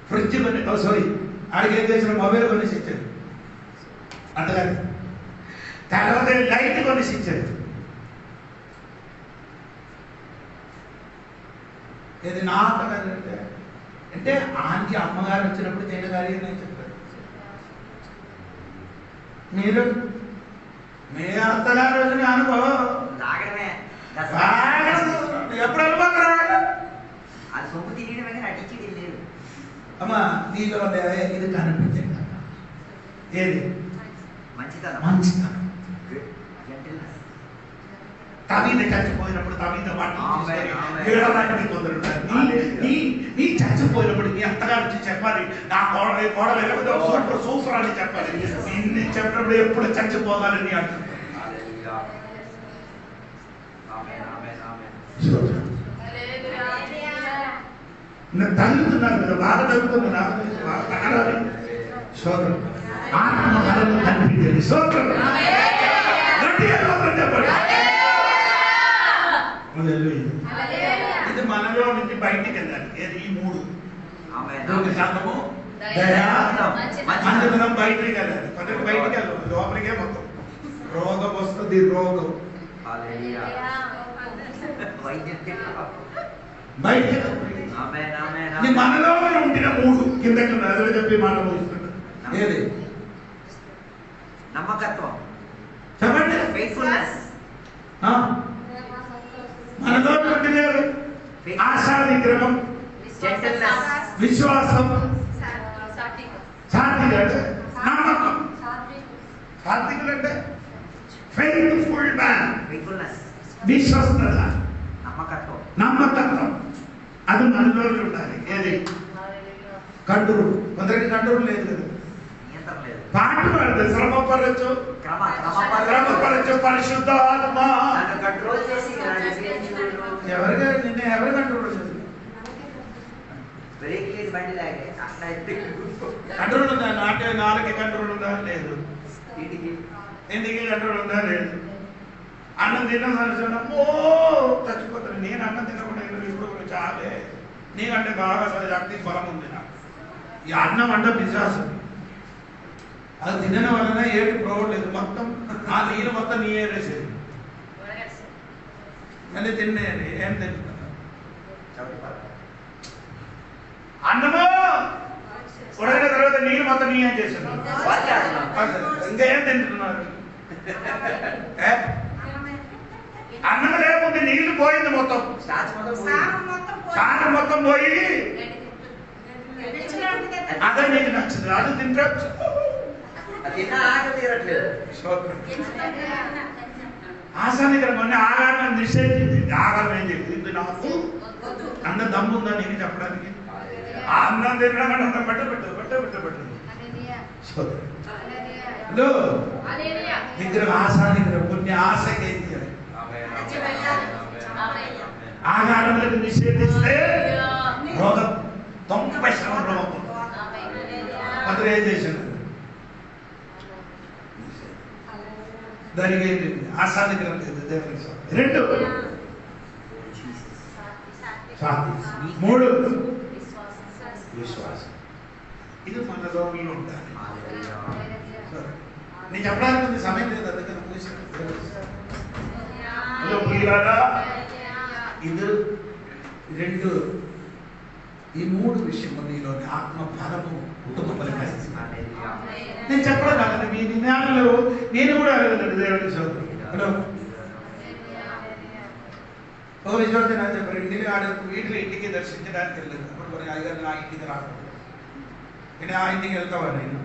ఫ్రిడ్జ్ కొని సారీ అడిగేం చేసిన మొబైల్ కొనేసి ఇచ్చారు అత్తగారు. తర్వాత లైట్ కొనేసి ఇచ్చారు. ఇది నా అత్తగారు అంటే ఆంటీ అమ్మగారు వచ్చినప్పుడు తేనెగారి అని చెప్పారు. మీరు మీ అత్తగారు వచ్చిన అనుభవం ఎప్పుడు అనుభవం అది సొమ్ము తినడమే కానీ అడిచి లేదు. అమ్మా నీలో ఇది కనిపించండి. ఏది మంచితనం తవీద చచ్చిపోయినప్పుడు తవీద నీ చచ్చిపోయినప్పుడు నీ అత్తగారు వచ్చి చెప్పాలి. నా కోడలు సూపర్ సూపర్ అని చెప్పాలి. నిన్ను చెప్పినప్పుడు ఎప్పుడు చచ్చిపోవాలని అంటున్నాను. తగ్గుతున్నారు కదా, బాగా తగ్గుతున్నారు. తగలాలి సోదరు ఆత్మ బలం కనిపించేది. సోదరు చెప్పండి. ఇది మనలో నుంచి బయటికి వెళ్ళాలి. ఏది ఈ 3 శాతము మంచితనం బయటికి వెళ్ళాలి. కొందరికి బయటికి వెళ్ళాలి, లోపలికే మొత్తం రోగం వస్తుంది. రోగం బయటికి మనలో ఉండిన 3 కిందకి అదే చెప్పి మనం ఏది నమ్మకత్వం చెప్పండి. మనలో ఉండినారు ఆశానిగ్రహం, విశ్వాసం, సాత్విక అంటే నమ్మకం. సాత్వికులు అంటే ఫెయిత్ఫుల్ మ్యాన్, విశ్వస్తత, నమ్మకత్వం. అది మనలో ఉండాలి. ఏది కంట్రోల్. కొందరికి కంట్రోల్ లేదు కదా. పాటు పడదు. శ్రమపరచు పరిశుద్ధ ఆత్మ. ఎవరిగా నిన్న ఎవరు కంట్రోల్ చేసి కంట్రోల్ ఉందా? నాటే 4కి కంట్రోల్ ఉందా? లేదు. ఇంటికి కంట్రోల్ ఉందా? లేదు. అన్నం తిన్న సంవత్సరం చచ్చిపోతాను. నేను అన్నం తినకుండా ఎప్పుడు చాలే నీకంటే బాగా శక్తి బలం ఉంది నాకు. ఈ అన్నం అంటే విశ్వాసం. అది తినడం వలన ఏటి ప్రోవలేదు, మొత్తం ఆ నీళ్ళు మొత్తం నీ ఏరేసేది. మళ్ళీ తినేది ఏం తింటున్నా అన్నము ఉడకిన తర్వాత నీళ్ళు మొత్తం నీ ఏం చేస్తున్నా ఇంకా ఏం తింటున్నారు? అన్నం లేకపోతే నీళ్లు పోయింది మొత్తం, సారం మొత్తం పోయి అదే నీకు నచ్చింది, అది తింటచ్చు. ఆశానికరం మొన్న ఆహారం నిషేధించింది. ఆహారం ఏం చెప్పింది? నాకు అన్న దమ్ము ఉందా నీకు చెప్పడానికి? ఆ అన్నం తినడం అన్నం పెట్టబెట్టదు. నిగ్రహం ఆశానికరం కొన్ని ఆశకి ఏం చేయాలి? ఆహారంలో నిషేధిస్తే రోగం 90% రోగం అతను ఏం చేశాడు? దానికి ఏంటి? ఆశానికరం లేదు దేవునికి. 2 3 విశ్వాసం. ఇది మన రోగుల్లో ఉండాలి. నేను చెప్పడానికి సమయం లేదు, అందుకని ఇది 2 ఈ 3 విషయము నీలోని ఆత్మ ఫలము కుటుంబ ఫలితాలు. నేను చెప్పడం కాదు, మీ నినాలు నేను కూడా అడగదండి దేవుడికి సోదరు. హలో ఓ విశ్వాసం నాకు చెప్పారు, ఇంటికి వీటిలో ఇంటికి దర్శించడానికి వెళ్ళలేదు. అప్పుడు కొన్ని అయ్యారు నా ఇంటికి రాకూడదు, నేను ఆ ఇంటికి వెళ్తావా? నేను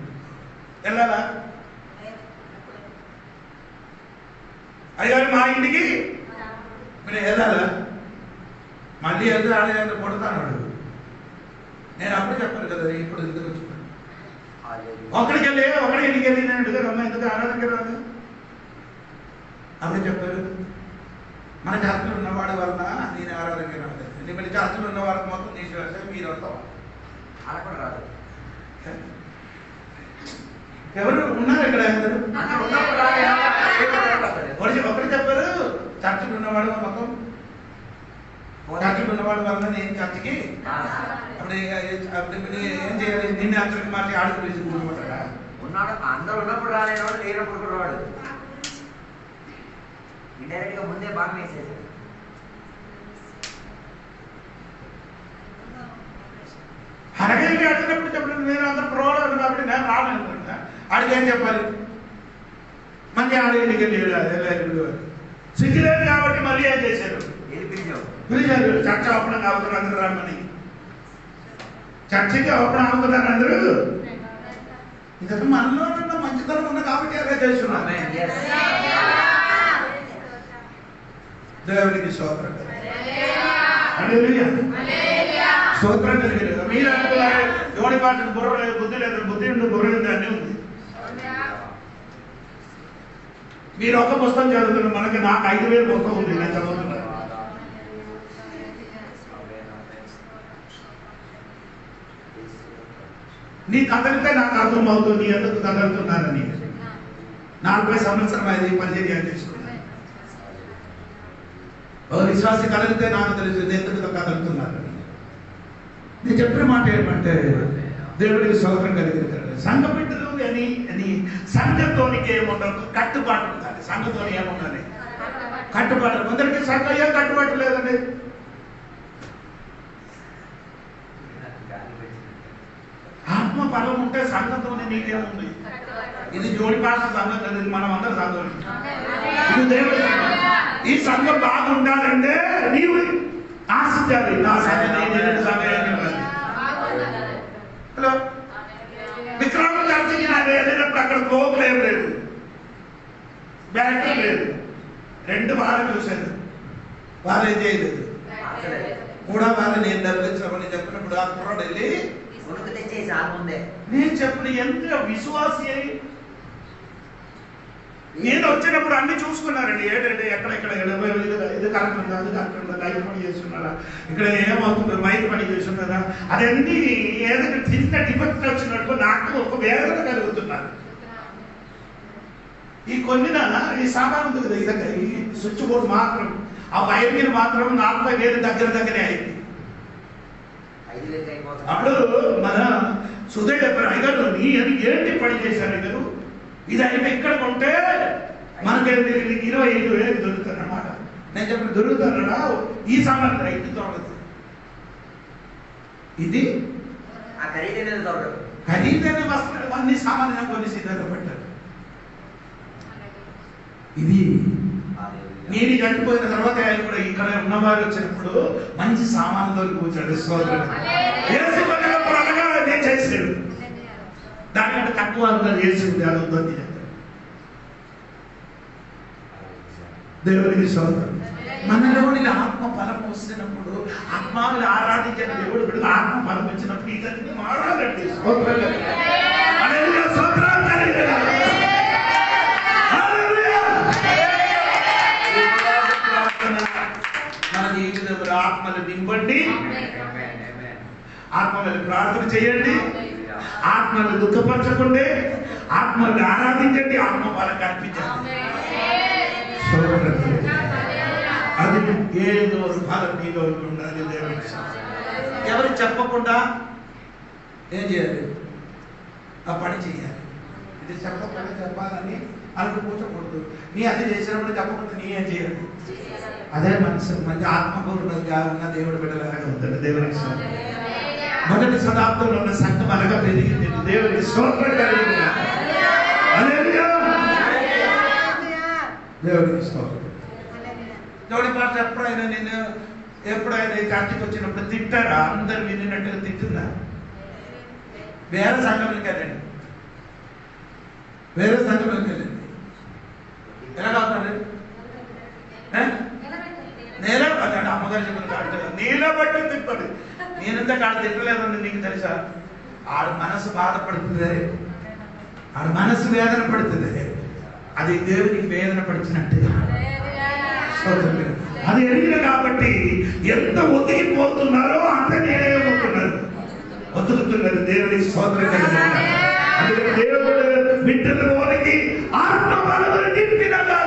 వెళ్ళాలా? అయ్యారు మా ఇంటికి మీరు వెళ్ళాలా? మళ్ళీ వెళ్తే ఆడేదాన్ని కొడతాను వాడు. నేను అప్పుడు చెప్పాను కదా, ఇప్పుడు ఎందుకు వచ్చి ఒకడికి ఇంటికి వెళ్ళి నేను ఎందుకు అమ్మ ఎందుకు ఆరాధనకి రాదు? అప్పుడు చెప్పారు, మన జాతులు ఉన్నవాడి వలన నేను ఆరాధనకి రాలేదు. ఎందుకంటే జాతులు ఉన్న వారికి మొత్తం తీసివేస్తే మీరు వస్తావా? అలా కూడా రాదు. ఎవరు ఉన్నారు ఇక్కడ? ఒకరు చెప్పారు, చర్చలు ఉన్నవాడు మొత్తం చర్చలు ఉన్నవాడు వలన నేను చర్చకి అప్పుడు ఏం చేయాలి? నిన్ను అక్కడికి మార్చి ఆడుకు తీసుకుంటాడా? ఉన్నాడు అందరూ ఉన్నప్పుడు రాలేవాడు, లేనప్పుడు కూడా రాడు. ఇండైరెక్ట్ గా ముందే బాగా వేసేసాడు. అలాగే అడిగినప్పుడు చెప్పండి, నేను అందరూ ప్రోడక్ట్ కాబట్టి నేను రాలేనుకుంటా. ఆడికి ఏం చెప్పాలి? మళ్ళీ ఆడి ఇంటికి వెళ్ళి సిగ్గులేదు కాబట్టి మళ్ళీ ఏం చేశారు? పిలిచారు. చర్చ ఓపెన్ అవుతున్నారు అందరూ రమ్మని. చర్చకి ఓపెన్ అవుతున్నారు అందరూ. ఇంకా మనలో ఉన్న మంచితనం ఉన్న కాబట్టి అలా చేస్తున్నారు. దేవునికి స్తోత్రం. స్తోత్రం కలిగలేదు. మీరు అనుకున్నారు ఎవడి పాటకు బుర్ర లేదు, బుద్ధి లేదు. బుద్ధి ఉండి బుర్ర ఉంది, అన్నీ ఉంది. మీరు ఒక పుస్తకం చదువుతున్నారు, మనకి నాకు 5000 పుస్తకం ఉంది, నేను చదువుతున్నాను. నీ కదలితే నాకు అర్థం అవుతుంది ఎందుకు కదులుతున్నానని. 40 సంవత్సరం అది పరిచర్య చేసుకున్నాను. విశ్వాసి కదిలితే నాకు తెలుసు ఎందుకు కదులుతున్నానని. నేను చెప్పిన మాట ఏమంటే దేవుడికి స్తోత్రం కలిగిస్తారు. సంఘ బిడ్డలు అని సంఘతోనికి ఏముండదు, కట్టుబాటు ఉండాలి. సంఘతో ఏముండాలి? కట్టుబాటు. కొందరికి సంఘం ఏం కట్టుబాటు లేదండి. ఆత్మ బలం ఉంటే సంఘంతోనే నీకేముంది? ఇది జోడి పాస సంఘం కదా, ఇది మనం అందరం సంఘం. ఇది దేవుడి సంఘం. ఈ సంఘం బాగుండాలంటే నీవు ఆశించాలి. నా సంఘం హలో విక్రమ చర్చకి వెళ్ళినప్పుడు అక్కడ కోపం ఏం లేదు, బ్యాటరీ లేదు. 2 వారాలు చూశాను, వాళ్ళు ఏం చేయలేదు. 3వ వారం నేను డబ్బులు చెప్పినప్పుడు ఆ కుర్రాడు వెళ్ళి నేను చెప్పిన ఎంత విశ్వాసి అయి నేను వచ్చినప్పుడు అన్ని చూసుకున్నారండి. ఏంటంటే ఎక్కడెక్కడ ఇది కరెక్ట్ ఉందా, అది కరెక్ట్ ఉందా, లైట్ పని చేస్తున్నారా, ఇక్కడ ఏమవుతుందో మైక్ పని చేస్తున్నారా, అదన్నీ ఏదైనా చిన్న డిఫెక్ట్ వచ్చినట్టు నాకు ఒక వేదన కలుగుతున్నారు. ఈ కొన్ని ఈ సామాన్ ఉంది కదా, ఈ స్విచ్ బోర్డు మాత్రం ఆ వైర్ని మాత్రం 40,000 దగ్గరే అయింది. 5,000 అయిపోతుంది. అప్పుడు మన సుధీర్ చెప్పారు, అయ్యారు నీ అని ఏంటి పని చేశారు అయ్యారు, ఇది అయిపోయి ఇక్కడ కొంటే మనకి 25,000 దొరుకుతుంది అన్నమాట. నేను చెప్పిన దొరుకుతారా ఈ సామాన్ ఇది దొరకదు, ఇది ఆ ఖరీదైనది దొరకదు. ఖరీదైన వస్తువులు అన్ని సామాన్యంగా కొన్ని సిద్ధంగా పెట్టారు. ఇది నేను చనిపోయిన తర్వాత ఆయన కూడా ఇక్కడ ఉన్నవారు వచ్చినప్పుడు మంచి సామాన్లు కూర్చోడు. స్తోత్రం. యేసు వచ్చినప్పుడు అనగా నేను చేసాడు, దానికంటే తక్కువ చేసింది అది ఉందని చెప్తాడు. దేవుడికి స్తోత్రం. మనలోని ఆత్మ ఫలం వస్తున్నప్పుడు ఆత్మని ఆరాధించిన దేవుడు బిడ్డలు ఆత్మ ఫలం వచ్చినప్పుడు ఇతన్ని మారాలండి. స్తోత్రం. హల్లెలూయా. స్తోత్రం. హల్లెలూయా. మన జీవితంలో ఆత్మలు నింపండి, ఆత్మలు ప్రార్థన చేయండి, ఆత్మలు దుఃఖపరచకండి, ఆత్మల్ని ఆరాధించండి, ఆత్మ వాళ్ళకి అర్పించండి. అది ఏదో ఫలం నీలో ఉండాలి. ఎవరు చెప్పకుండా ఏం చేయాలి, ఆ పని చేయాలి. ఇది చెప్పకుండా చెప్పాలని అలా కూర్చోకూడదు. నీ అది చేసినప్పుడు చెప్పకుండా నీ ఏం చేయాలి. అదే మనసు మంచి ఆత్మపూర్ణంగా ఉన్న దేవుడి బిడ్డలాగా ఉంటుంది. దేవునికి స్తోత్రం. మొదటి శతాబ్దంలో ఉన్న సంఘం అలాగా పెరిగింది. దేవునికి స్తోత్రం కలిగింది. హల్లెలూయా. దేవునికి స్తోత్రం. దేవుడి పాట ఎప్పుడైనా చర్చకి వచ్చినప్పుడు తిట్టారా? అందరు వినినట్టుగా తిట్టిందా? వేరే సంఘంలోకి వెళ్ళండి, వేరే సంఘంలోకి వెళ్ళండి. ఎలా కాదు నిలబడ్డాడు. అమ్మగారు చెప్పిన కాడు నిలబట్టి తిప్పడు. నేనంతా కాడు తిట్టలేదని నీకు తెలుసా? ఆడు మనసు బాధపడుతుంది, ఆడు మనసు వేదన పడుతుంది. అది దేవునికి వేదన పడుతున్నట్టుగా అది ఎరిగిన కాబట్టి ఎంత ఒదిగిపోతున్నారో అంత నేనేమవుతున్నారు, ఒతుకుతున్నారు. దేవునికి స్తోత్రం కలిగిన అందుకే దేవుడు బిడ్డలకి ఆత్మ బలమును నింపినగా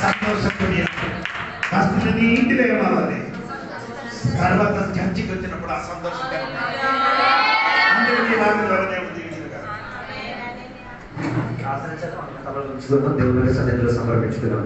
సంతోషం ఇంటిలో ఏమవ్వాలి. తర్వాత చర్చికి వచ్చినప్పుడు ఆ సంతోషం అందరికీ వారి ద్వారా దేవుడు దేవుని సన్నిధిలో సమర్పించుకున్నాం.